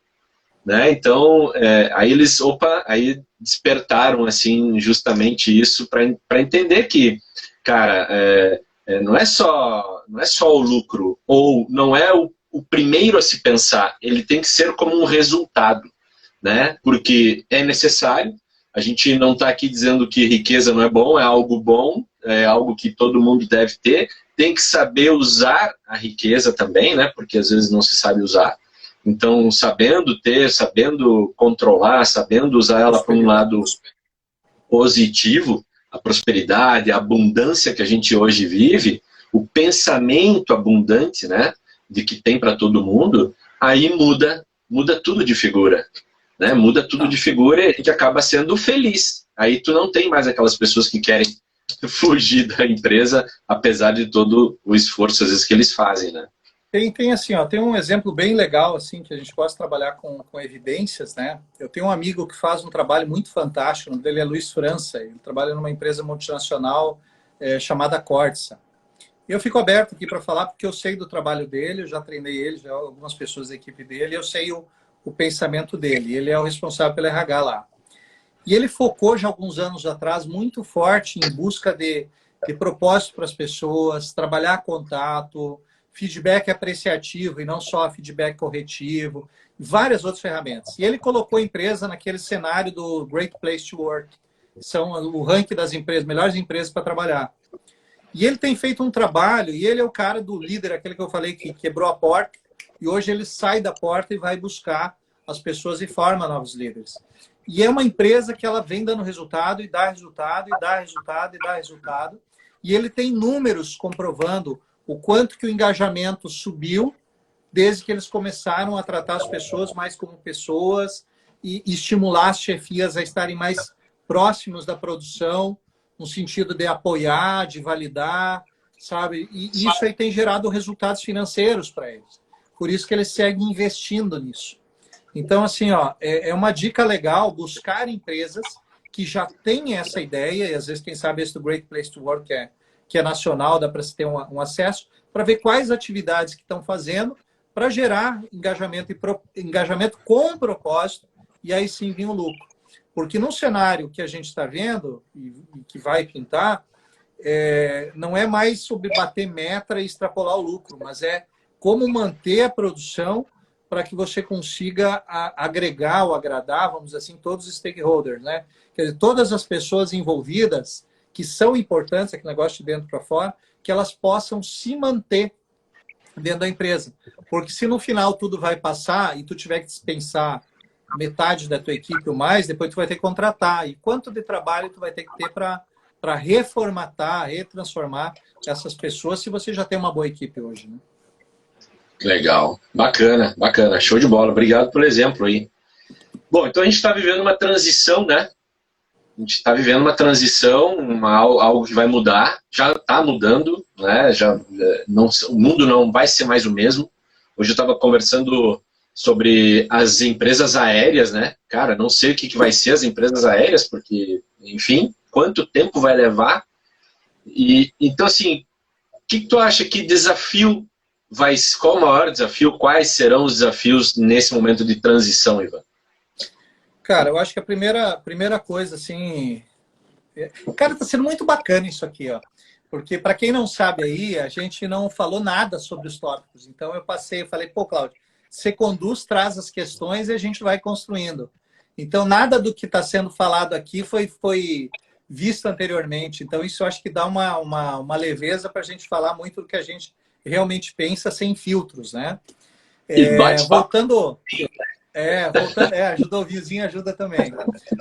Né? Então, aí eles aí despertaram assim, justamente isso para entender que, cara, não é só o lucro, ou não é o primeiro a se pensar, ele tem que ser como um resultado, né? Porque é necessário. A gente não está aqui dizendo que riqueza não é bom, é algo que todo mundo deve ter. Tem que saber usar a riqueza também, né? Porque às vezes não se sabe usar. Então, sabendo ter, sabendo controlar, sabendo usar ela para um lado positivo, a prosperidade, a abundância que a gente hoje vive, o pensamento abundante, né, de que tem para todo mundo, aí muda tudo de figura. Né? Muda tudo de figura e a gente acaba sendo feliz. Aí tu não tem mais aquelas pessoas que querem fugir da empresa, apesar de todo o esforço, às vezes, que eles fazem, né? Tem assim, ó, tem um exemplo bem legal assim que a gente gosta de trabalhar com evidências, né? Eu tenho um amigo que faz um trabalho muito fantástico, o nome dele é Luiz França, ele trabalha numa empresa multinacional chamada Corsa. Eu fico aberto aqui para falar porque eu sei do trabalho dele, eu já treinei ele, já algumas pessoas da equipe dele, eu sei o pensamento dele, ele é o responsável pelo RH lá. E ele focou já alguns anos atrás muito forte em busca de propósito para as pessoas, trabalhar contato, feedback apreciativo e não só feedback corretivo, várias outras ferramentas. E ele colocou a empresa naquele cenário do Great Place to Work, que são o ranking das empresas, melhores empresas para trabalhar. E ele tem feito um trabalho, e ele é o cara do líder, aquele que eu falei que quebrou a porta, e hoje ele sai da porta e vai buscar as pessoas e forma novos líderes. E é uma empresa que ela vem dando resultado, e dá resultado, e dá resultado, e dá resultado. E ele tem números comprovando o quanto que o engajamento subiu desde que eles começaram a tratar as pessoas mais como pessoas e estimular as chefias a estarem mais próximos da produção, no sentido de apoiar, de validar, sabe? E isso aí tem gerado resultados financeiros para eles. Por isso que eles seguem investindo nisso. Então, assim, ó, é uma dica legal buscar empresas que já têm essa ideia, e às vezes, quem sabe, esse do Great Place to Work, que é nacional, dá para se ter um acesso, para ver quais atividades que estão fazendo para gerar engajamento com propósito, e aí sim vir o lucro. Porque no cenário que a gente está vendo, e que vai pintar, não é mais sobre bater meta e extrapolar o lucro, mas é como manter a produção para que você consiga agregar ou agradar, vamos dizer assim, todos os stakeholders, né? Quer dizer, todas as pessoas envolvidas, que são importantes, aquele negócio de dentro para fora, que elas possam se manter dentro da empresa. Porque se no final tudo vai passar e tu tiver que dispensar metade da tua equipe ou mais, depois tu vai ter que contratar. E quanto de trabalho tu vai ter que ter para reformatar, retransformar essas pessoas, se você já tem uma boa equipe hoje, né? Legal, bacana, bacana, show de bola, obrigado pelo exemplo aí. Bom, então a gente está vivendo uma transição, né? A gente está vivendo uma transição, algo que vai mudar, já está mudando, né? O mundo não vai ser mais o mesmo. Hoje eu estava conversando sobre as empresas aéreas, né? Cara, não sei o que vai ser as empresas aéreas, porque, enfim, quanto tempo vai levar Então, assim, o que tu acha que desafio qual o maior desafio, quais serão os desafios nesse momento de transição, Ivan? Cara, eu acho que a primeira coisa, assim... Cara, tá sendo muito bacana isso aqui, ó. Porque, para quem não sabe aí, a gente não falou nada sobre os tópicos. Então, eu falei, pô, Cláudio, você conduz, traz as questões e a gente vai construindo. Então, nada do que está sendo falado aqui foi visto anteriormente. Então, isso eu acho que dá uma leveza para a gente falar muito do que a gente realmente pensa sem filtros, né? E bate-papo. Ajudou o vizinho, ajuda também.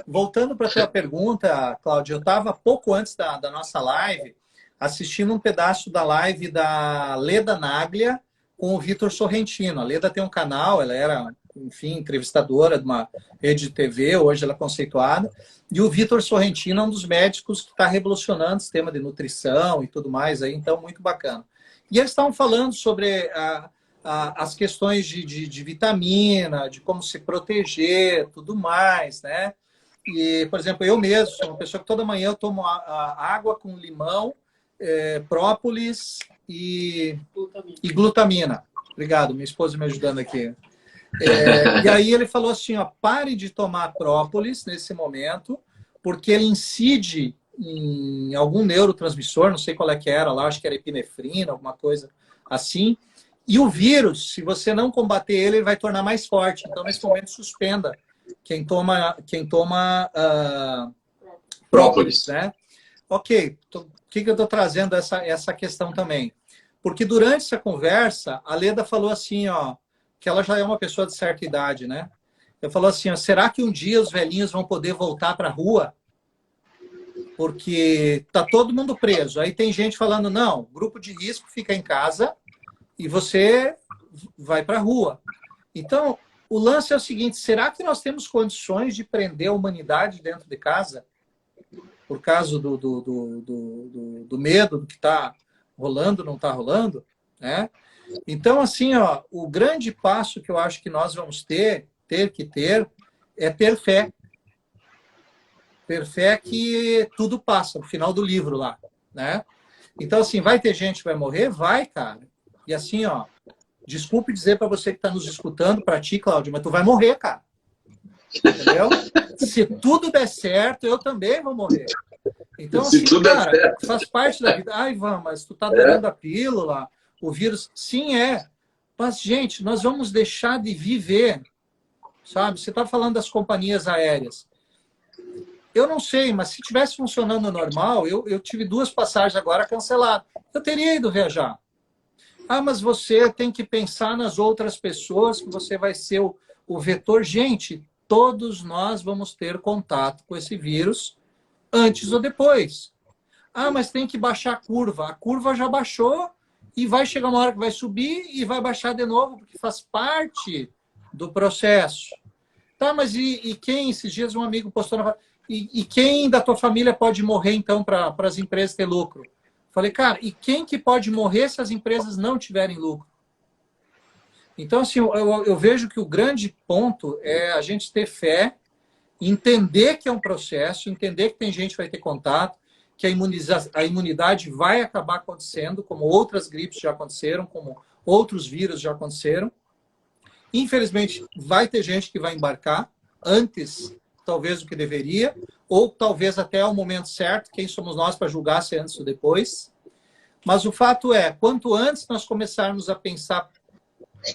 Voltando para a tua pergunta, Cláudio, eu estava pouco antes da nossa live assistindo um pedaço da live da Leda Naglia com o Vitor Sorrentino. A Leda tem um canal, ela era, enfim, entrevistadora de uma rede de TV, hoje ela é conceituada. E o Vitor Sorrentino é um dos médicos que está revolucionando o sistema de nutrição e tudo mais aí, então muito bacana. E eles estavam falando sobre as questões de vitamina, de como se proteger, tudo mais, né? E, por exemplo, eu mesmo sou uma pessoa que toda manhã eu tomo água com limão, própolis e glutamina. Obrigado, minha esposa me ajudando aqui. E aí ele falou assim, ó, pare de tomar própolis nesse momento, porque ele incide em algum neurotransmissor, não sei qual é que era lá, acho que era epinefrina, alguma coisa assim. E o vírus, se você não combater ele, ele vai tornar mais forte. Então, nesse momento, suspenda quem toma própolis, né? Ok, o que eu estou trazendo essa questão também? Porque durante essa conversa, a Leda falou assim, ó, que ela já é uma pessoa de certa idade, né? Ela falou assim, ó, será que um dia os velhinhos vão poder voltar para a rua? Porque tá todo mundo preso. Aí tem gente falando, não, grupo de risco fica em casa e você vai para a rua. Então, o lance é o seguinte, será que nós temos condições de prender a humanidade dentro de casa? Por causa do medo do que está rolando, não está rolando, né? Então, assim, ó, o grande passo que eu acho que nós vamos ter é ter fé. Ter fé que tudo passa, no final do livro lá, né? Então, assim, vai ter gente que vai morrer? Vai, cara. E assim, ó, desculpe dizer para você que está nos escutando, para ti, Cláudio, mas tu vai morrer, cara. Entendeu? Se tudo der certo, eu também vou morrer. Então, assim, cara, faz parte da vida. Ai, Ivan, mas tu tá adorando a pílula, o vírus. Sim, é. Mas, gente, nós vamos deixar de viver, sabe? Você está falando das companhias aéreas. Eu não sei, mas se tivesse funcionando normal, eu tive 2 passagens agora canceladas. Eu teria ido viajar. Ah, mas você tem que pensar nas outras pessoas, que você vai ser o vetor. Gente, todos nós vamos ter contato com esse vírus antes ou depois. Ah, mas tem que baixar a curva. A curva já baixou e vai chegar uma hora que vai subir e vai baixar de novo, porque faz parte do processo. Tá, mas e quem? Esses dias um amigo postou na... E quem da tua família pode morrer, então, para as empresas ter lucro? Falei, cara, e quem que pode morrer se as empresas não tiverem lucro? Então, assim, eu vejo que o grande ponto é a gente ter fé, entender que é um processo, entender que tem gente que vai ter contato, que a imunidade vai acabar acontecendo, como outras gripes já aconteceram, como outros vírus já aconteceram. Infelizmente, vai ter gente que vai embarcar antes, talvez, do que deveria, ou talvez até o momento certo, quem somos nós para julgar se é antes ou depois. Mas o fato é, quanto antes nós começarmos a pensar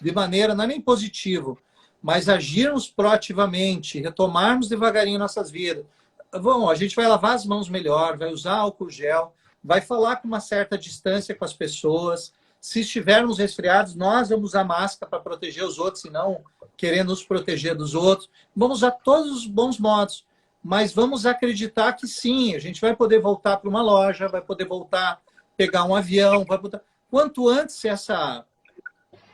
de maneira, não é nem positivo, mas agirmos proativamente, retomarmos devagarinho nossas vidas. Bom, a gente vai lavar as mãos melhor, vai usar álcool gel, vai falar com uma certa distância com as pessoas. Se estivermos resfriados, nós vamos usar máscara para proteger os outros, e não querer nos proteger dos outros. Vamos usar todos os bons modos, mas vamos acreditar que sim, a gente vai poder voltar para uma loja, vai poder voltar, pegar um avião, vai poder... Quanto antes essa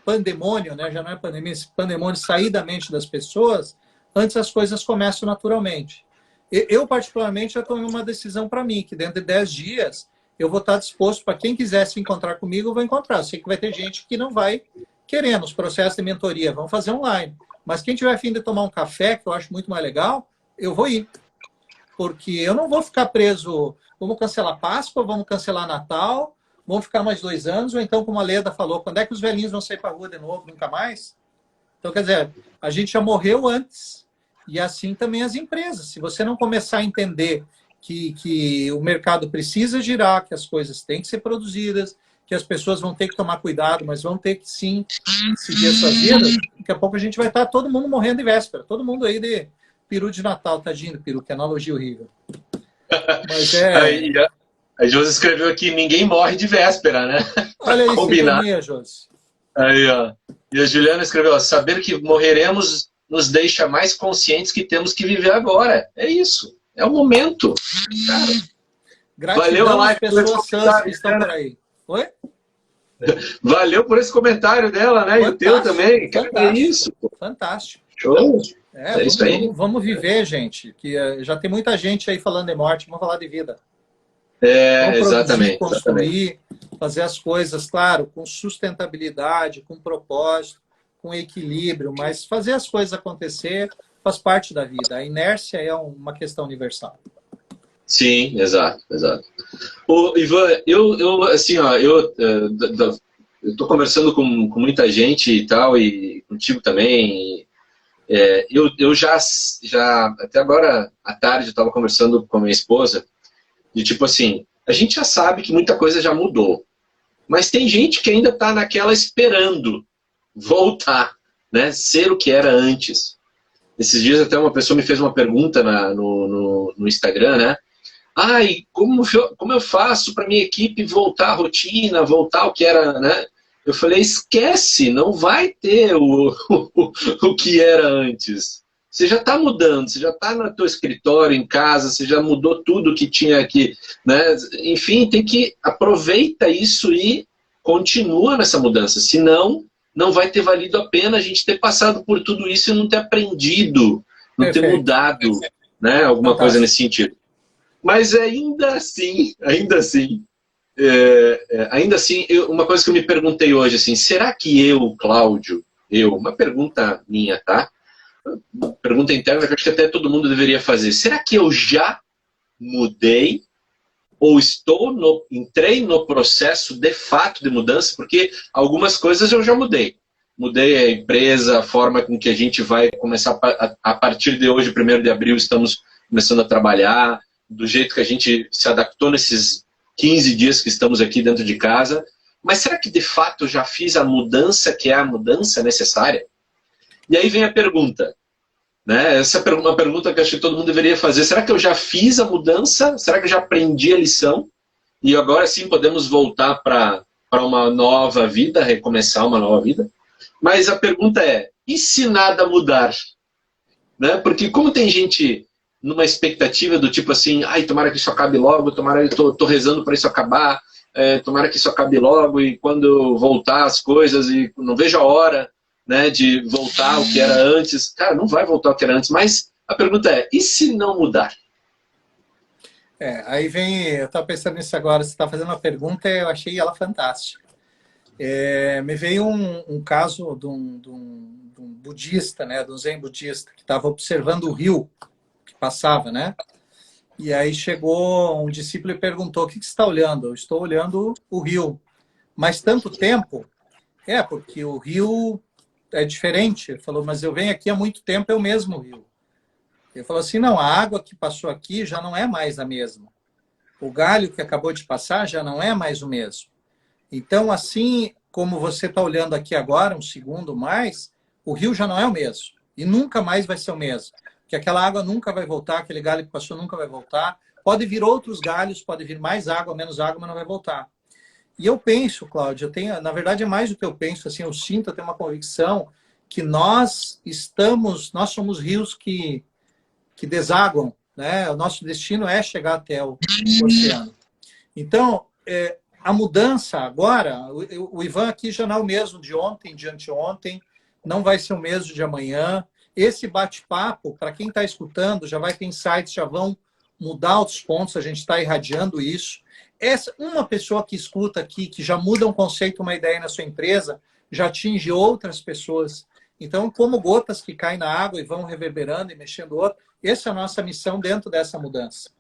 pandemônio, né, já não é pandemia, esse pandemônio sair da mente das pessoas, antes as coisas começam naturalmente. Eu, particularmente, já tomei uma decisão para mim, que dentro de 10 dias eu vou estar disposto para quem quiser se encontrar comigo, eu vou encontrar. Eu sei que vai ter gente que não vai querendo os processos de mentoria, vão fazer online. Mas quem tiver a fim de tomar um café, que eu acho muito mais legal, eu vou ir. Porque eu não vou ficar preso Vamos cancelar Páscoa, vamos cancelar Natal, vamos ficar mais 2 anos, ou então, como a Leda falou, quando é que os velhinhos vão sair para a rua de novo? Nunca mais? Então, quer dizer, a gente já morreu antes. E assim também as empresas. Se você não começar a entender que o mercado precisa girar, que as coisas têm que ser produzidas, que as pessoas vão ter que tomar cuidado, mas vão ter que, sim, seguir as suas vidas, daqui a pouco a gente vai estar todo mundo morrendo de véspera. Todo mundo aí de peru de Natal, tadinho do peru, que analogia horrível. Mas Aí, a Josi escreveu aqui, ninguém morre de véspera, né? Olha aí, combinar. sintonia, Josi. Aí, ó. E a Juliana escreveu, ó, saber que morreremos nos deixa mais conscientes que temos que viver agora. É isso. É o momento. Cara, gratidão valeu a live às pessoas sãs que estão por aí. Oi? Valeu por esse comentário dela, né? Fantástico, e o teu também. Cara, é isso. Fantástico. Show. É isso aí. Vamos viver, gente. Que já tem muita gente aí falando de morte, vamos falar de vida. É, vamos produzir, exatamente. construir, fazer as coisas, claro, com sustentabilidade, com propósito, com equilíbrio, mas fazer as coisas acontecer faz parte da vida. A inércia é uma questão universal. Sim, exato. Ô, Ivan, eu assim, ó, eu tô conversando com muita gente e tal, e contigo também. Eu já, até agora à tarde, eu estava conversando com a minha esposa, de tipo assim, a gente já sabe que muita coisa já mudou, mas tem gente que ainda está naquela esperando voltar, né, ser o que era antes. Esses dias até uma pessoa me fez uma pergunta no Instagram, né? Ai, como eu faço para minha equipe voltar à rotina, voltar ao que era, né? Eu falei, esquece, não vai ter o que era antes. Você já está mudando, você já está no teu escritório, em casa, você já mudou tudo que tinha aqui, né? Enfim, tem que aproveita isso e continua nessa mudança. Senão, não vai ter valido a pena a gente ter passado por tudo isso e não ter aprendido, não ter mudado, né? Alguma coisa nesse sentido. Mas ainda assim, uma coisa que eu me perguntei hoje, assim, será que eu, Cláudio, uma pergunta minha, tá? Uma pergunta interna que eu acho que até todo mundo deveria fazer. Será que eu já mudei? Ou entrei no processo de fato de mudança? Porque algumas coisas eu já mudei. Mudei a empresa, a forma com que a gente vai começar, a partir de hoje, 1º de abril, estamos começando a trabalhar, do jeito que a gente se adaptou nesses 15 dias que estamos aqui dentro de casa. Mas será que de fato eu já fiz a mudança que é a mudança necessária? E aí vem a pergunta, né? Essa é uma pergunta que acho que todo mundo deveria fazer. Será que eu já fiz a mudança? Será que eu já aprendi a lição? E agora sim podemos voltar para uma nova vida, recomeçar uma nova vida? Mas a pergunta é, e se nada mudar? Né? Porque como tem gente numa expectativa do tipo assim, ai, tomara que isso acabe logo, tomara que eu tô rezando para isso acabar, tomara que isso acabe logo, e quando eu voltar as coisas, e não vejo a hora, né, de voltar ao que era antes. Cara, não vai voltar ao que era antes, mas a pergunta é, e se não mudar? Aí vem, eu estava pensando nisso agora, você está fazendo uma pergunta e eu achei ela fantástica. Me veio um caso de um budista, né, de um zen budista, que estava observando o rio que passava, né? E aí chegou um discípulo e perguntou, o que você está olhando? Eu estou olhando o rio. Mas tanto tempo? Porque o rio é diferente. Ele falou, mas eu venho aqui há muito tempo, é o mesmo rio. Ele falou assim, não, a água que passou aqui já não é mais a mesma. O galho que acabou de passar já não é mais o mesmo. Então, assim como você está olhando aqui agora, um segundo mais, o rio já não é o mesmo. E nunca mais vai ser o mesmo. Porque aquela água nunca vai voltar, aquele galho que passou nunca vai voltar. Pode vir outros galhos, pode vir mais água, menos água, mas não vai voltar. E eu penso, Cláudio, na verdade é mais do que eu penso, assim, eu sinto, eu tenho uma convicção que nós somos rios que desaguam, né? O nosso destino é chegar até o oceano. Então, a mudança agora, o Ivan aqui já não é o mesmo de ontem, de anteontem, não vai ser o mesmo de amanhã. Esse bate-papo, para quem está escutando, já vai ter insights, já vão mudar outros pontos, a gente está irradiando isso. Uma pessoa que escuta aqui, que já muda um conceito, uma ideia na sua empresa, já atinge outras pessoas. Então, como gotas que caem na água e vão reverberando e mexendo outro, essa é a nossa missão dentro dessa mudança.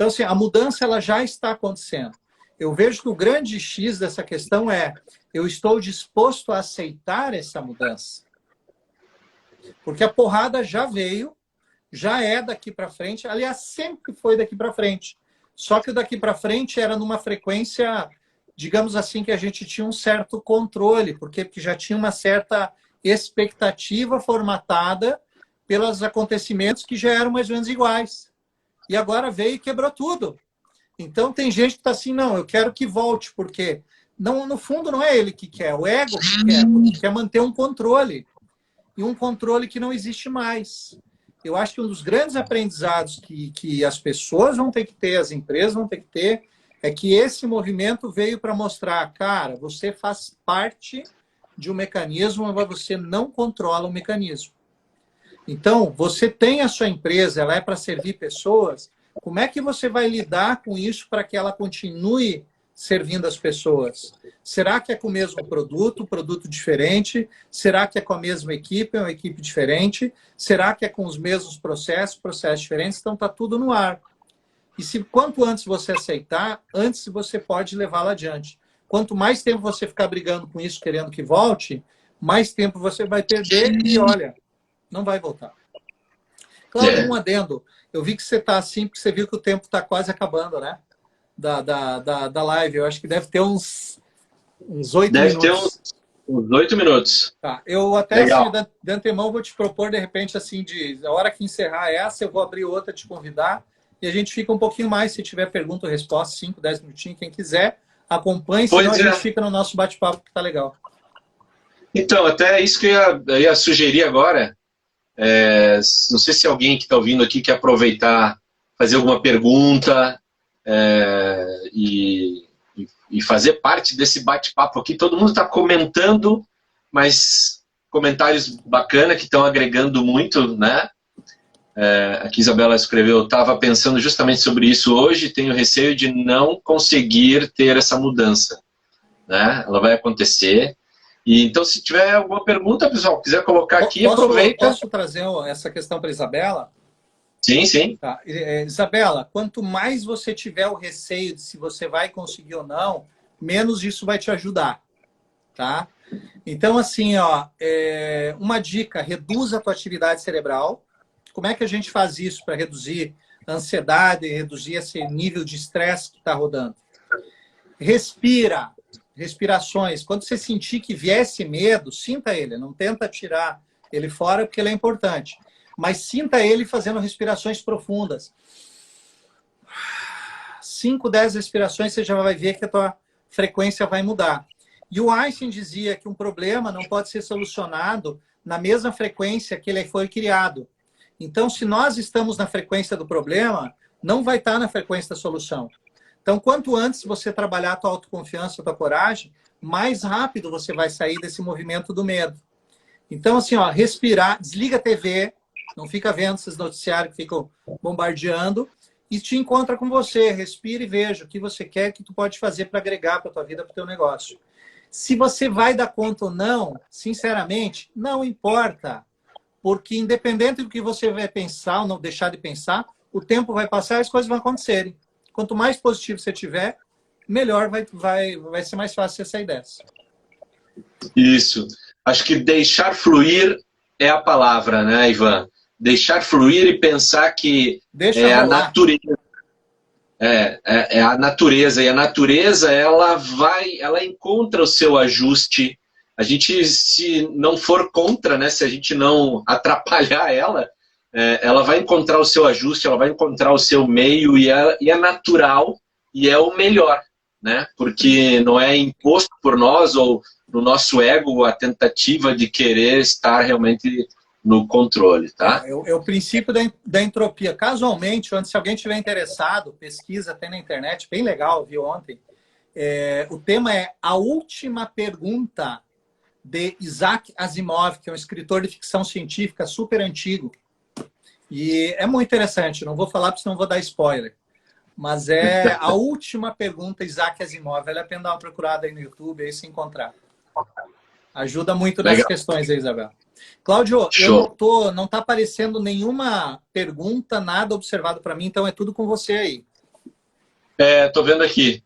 Então, assim, a mudança ela já está acontecendo. Eu vejo que o grande X dessa questão é eu estou disposto a aceitar essa mudança. Porque a porrada já veio, já é daqui para frente. Aliás, sempre foi daqui para frente. Só que o daqui para frente era numa frequência, digamos assim, que a gente tinha um certo controle, porque já tinha uma certa expectativa formatada pelos acontecimentos que já eram mais ou menos iguais. E agora veio e quebrou tudo. Então tem gente que está assim, não, eu quero que volte, porque não, no fundo não é ele que quer, o ego que quer, porque quer manter um controle. E um controle que não existe mais. Eu acho que um dos grandes aprendizados que as pessoas vão ter que ter, as empresas vão ter que ter, é que esse movimento veio para mostrar, cara, você faz parte de um mecanismo, mas você não controla o mecanismo. Então, você tem a sua empresa, ela é para servir pessoas, como é que você vai lidar com isso para que ela continue servindo as pessoas? Será que é com o mesmo produto diferente? Será que é com a mesma equipe, uma equipe diferente? Será que é com os mesmos processos diferentes? Então, está tudo no ar. E se quanto antes você aceitar, antes você pode levá-la adiante. Quanto mais tempo você ficar brigando com isso, querendo que volte, mais tempo você vai perder e, olha, não vai voltar. Claro, um adendo. Eu vi que você está assim, porque você viu que o tempo está quase acabando, né? Da live. Eu acho que deve ter uns 8 Deve minutos. ter uns 8 minutos. Tá. Eu até, Legal. assim, de antemão, vou te propor, de repente, assim, a hora que encerrar essa, eu vou abrir outra, te convidar, e a gente fica um pouquinho mais, se tiver pergunta ou resposta, 5, 10 minutinhos, quem quiser, acompanhe, senão a gente fica no nosso bate-papo, que tá legal. Então, até isso que eu ia sugerir agora. Não sei se alguém que está ouvindo aqui quer aproveitar, fazer alguma pergunta e fazer parte desse bate-papo aqui. Todo mundo está comentando, mas comentários bacanas que estão agregando muito, né? Aqui Isabela escreveu, eu estava pensando justamente sobre isso hoje, tenho receio de não conseguir ter essa mudança, né? Ela vai acontecer. E, então, se tiver alguma pergunta, pessoal, quiser colocar aqui, aproveita. Posso trazer essa questão para a Isabela? Sim, sim. Tá. Isabela, quanto mais você tiver o receio de se você vai conseguir ou não, menos isso vai te ajudar. Tá? Então, assim, ó, uma dica, reduza a tua atividade cerebral. Como é que a gente faz isso para reduzir a ansiedade, reduzir esse nível de estresse que está rodando? Respira. Respirações. Quando você sentir que viesse medo, sinta ele. Não tenta tirar ele fora, porque ele é importante. Mas sinta ele fazendo respirações profundas. 5, 10 respirações, você já vai ver que a tua frequência vai mudar. E o Einstein dizia que um problema não pode ser solucionado na mesma frequência que ele foi criado. Então, se nós estamos na frequência do problema, não vai estar na frequência da solução. Então, quanto antes você trabalhar a tua autoconfiança, a tua coragem, mais rápido você vai sair desse movimento do medo. Então, assim, ó, respirar, desliga a TV, não fica vendo esses noticiários que ficam bombardeando, e te encontra com você, respira e veja o que você quer, o que tu pode fazer para agregar para a tua vida, para o teu negócio. Se você vai dar conta ou não, sinceramente, não importa, porque independente do que você vai pensar ou não deixar de pensar, o tempo vai passar e as coisas vão acontecerem. Quanto mais positivo você tiver, melhor vai ser mais fácil você sair dessa. Isso. Acho que deixar fluir é a palavra, né, Ivan? Deixar fluir e pensar que é a natureza. É a natureza. E a natureza, ela encontra o seu ajuste. A gente, se não for contra, né, se a gente não atrapalhar ela vai encontrar o seu ajuste, ela vai encontrar o seu meio e é natural e é o melhor, né? Porque não é imposto por nós ou no nosso ego a tentativa de querer estar realmente no controle, tá? É o princípio da entropia. Casualmente, se alguém estiver interessado, pesquisa, tem na internet, bem legal, vi ontem. O tema é A Última Pergunta, de Isaac Asimov, que é um escritor de ficção científica super antigo. E é muito interessante, não vou falar porque senão vou dar spoiler. Mas é A Última Pergunta, Isaac Asimov. Vale a pena dar uma procurada aí no YouTube, aí se encontrar. Ajuda muito nessas questões aí, Isabel. Cláudio, não está aparecendo nenhuma pergunta, nada observado para mim, então é tudo com você aí. Tô vendo aqui.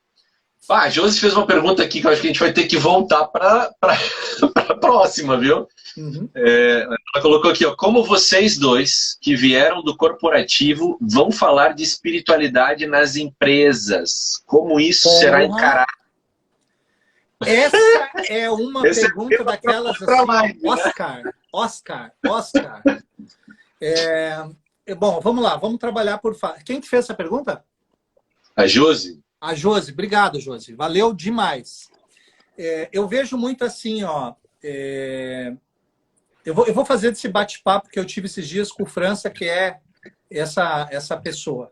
A Josi fez uma pergunta aqui que eu acho que a gente vai ter que voltar para a próxima, viu? Uhum. Ela colocou aqui, ó, como vocês dois que vieram do corporativo vão falar de espiritualidade nas empresas? Como isso será encarado? Essa é uma pergunta daquelas assim, mais, Oscar. Bom, vamos lá, vamos trabalhar por... Quem que fez essa pergunta? A Josi. A Josi, obrigado, Josi. Valeu demais. Eu vejo muito assim, ó... Eu vou fazer desse bate-papo que eu tive esses dias com o França, que é essa pessoa,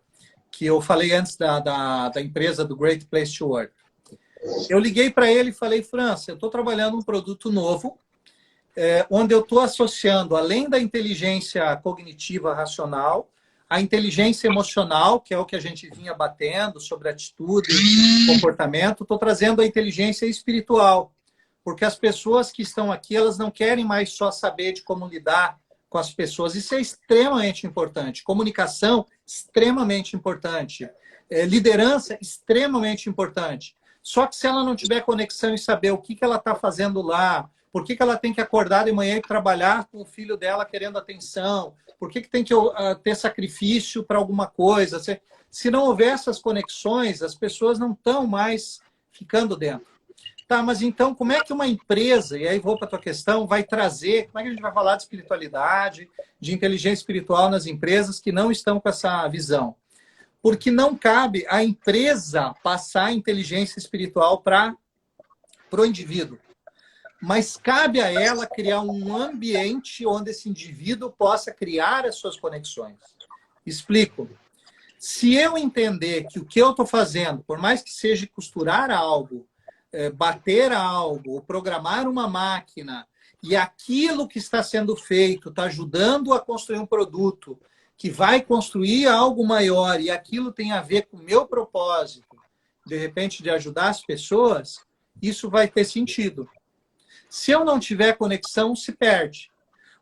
que eu falei antes da empresa do Great Place to Work. Eu liguei para ele e falei, França, eu estou trabalhando um produto novo, onde eu estou associando, além da inteligência cognitiva racional, a inteligência emocional, que é o que a gente vinha batendo sobre atitude e comportamento, estou trazendo a inteligência espiritual. Porque as pessoas que estão aqui, elas não querem mais só saber de como lidar com as pessoas. Isso é extremamente importante. Comunicação, extremamente importante. Liderança, extremamente importante. Só que se ela não tiver conexão e saber o que ela está fazendo lá, por que ela tem que acordar de manhã e trabalhar com o filho dela querendo atenção, por que tem que ter sacrifício para alguma coisa. Se não houver essas conexões, as pessoas não estão mais ficando dentro. Tá, mas então como é que uma empresa, e aí vou para a tua questão, vai trazer, como é que a gente vai falar de espiritualidade, de inteligência espiritual nas empresas que não estão com essa visão? Porque não cabe a empresa passar a inteligência espiritual para o indivíduo. Mas cabe a ela criar um ambiente onde esse indivíduo possa criar as suas conexões. Explico. Se eu entender que o que eu estou fazendo, por mais que seja costurar algo, bater algo, ou programar uma máquina, e aquilo que está sendo feito está ajudando a construir um produto que vai construir algo maior, e aquilo tem a ver com o meu propósito, de repente, de ajudar as pessoas, isso vai ter sentido. Se eu não tiver conexão, se perde.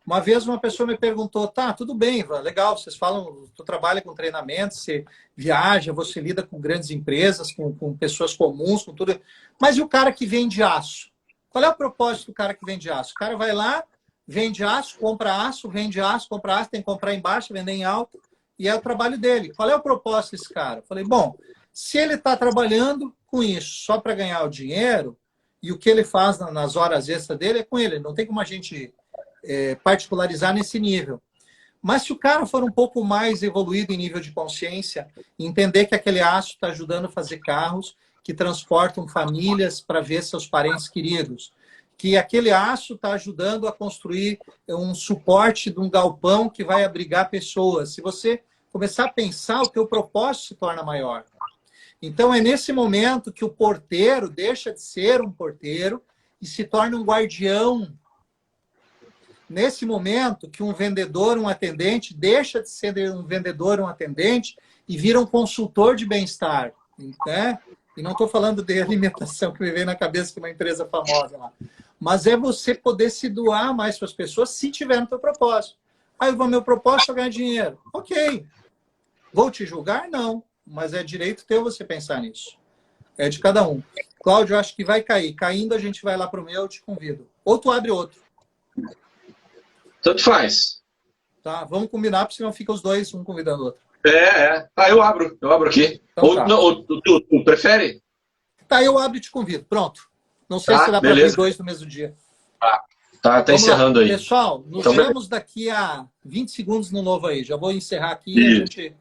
Uma vez uma pessoa me perguntou, tá, tudo bem, Ivan, legal, vocês falam, tu trabalha com treinamento, você viaja, você lida com grandes empresas, com pessoas comuns, com tudo. Mas e o cara que vende aço? Qual é o propósito do cara que vende aço? O cara vai lá, vende aço, compra aço, vende aço, compra aço, tem que comprar embaixo, vender em alto, e é o trabalho dele. Qual é o propósito desse cara? Eu falei, bom, se ele está trabalhando com isso só para ganhar o dinheiro, e o que ele faz nas horas extras dele é com ele, não tem como a gente particularizar nesse nível. Mas se o cara for um pouco mais evoluído em nível de consciência, entender que aquele aço está ajudando a fazer carros que transportam famílias para ver seus parentes queridos, que aquele aço está ajudando a construir um suporte de um galpão que vai abrigar pessoas. Se você começar a pensar, o teu propósito se torna maior. Então é nesse momento que o porteiro deixa de ser um porteiro e se torna um guardião. Nesse momento que um vendedor, um atendente, deixa de ser um vendedor, um atendente e vira um consultor de bem-estar. Né? E não estou falando de alimentação, que me veio na cabeça que é uma empresa famosa lá. Mas é você poder se doar mais para as pessoas se tiver no teu propósito. Aí, meu propósito é ganhar dinheiro. Ok. Vou te julgar? Não. Mas é direito teu você pensar nisso. É de cada um. Cláudio, eu acho que vai cair. Caindo, a gente vai lá para o meu, eu te convido. Ou tu abre outro. Tanto faz. Tá, vamos combinar, porque senão fica os dois, um convidando o outro. Ah, eu abro aqui. Então, ou tá. não, ou tu prefere? Tá, eu abro e te convido. Pronto. Não sei se dá para abrir dois no mesmo dia. Tá encerrando aí. Pessoal, nos vemos daqui a 20 segundos no novo aí. Já vou encerrar aqui e a gente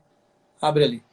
abre ali.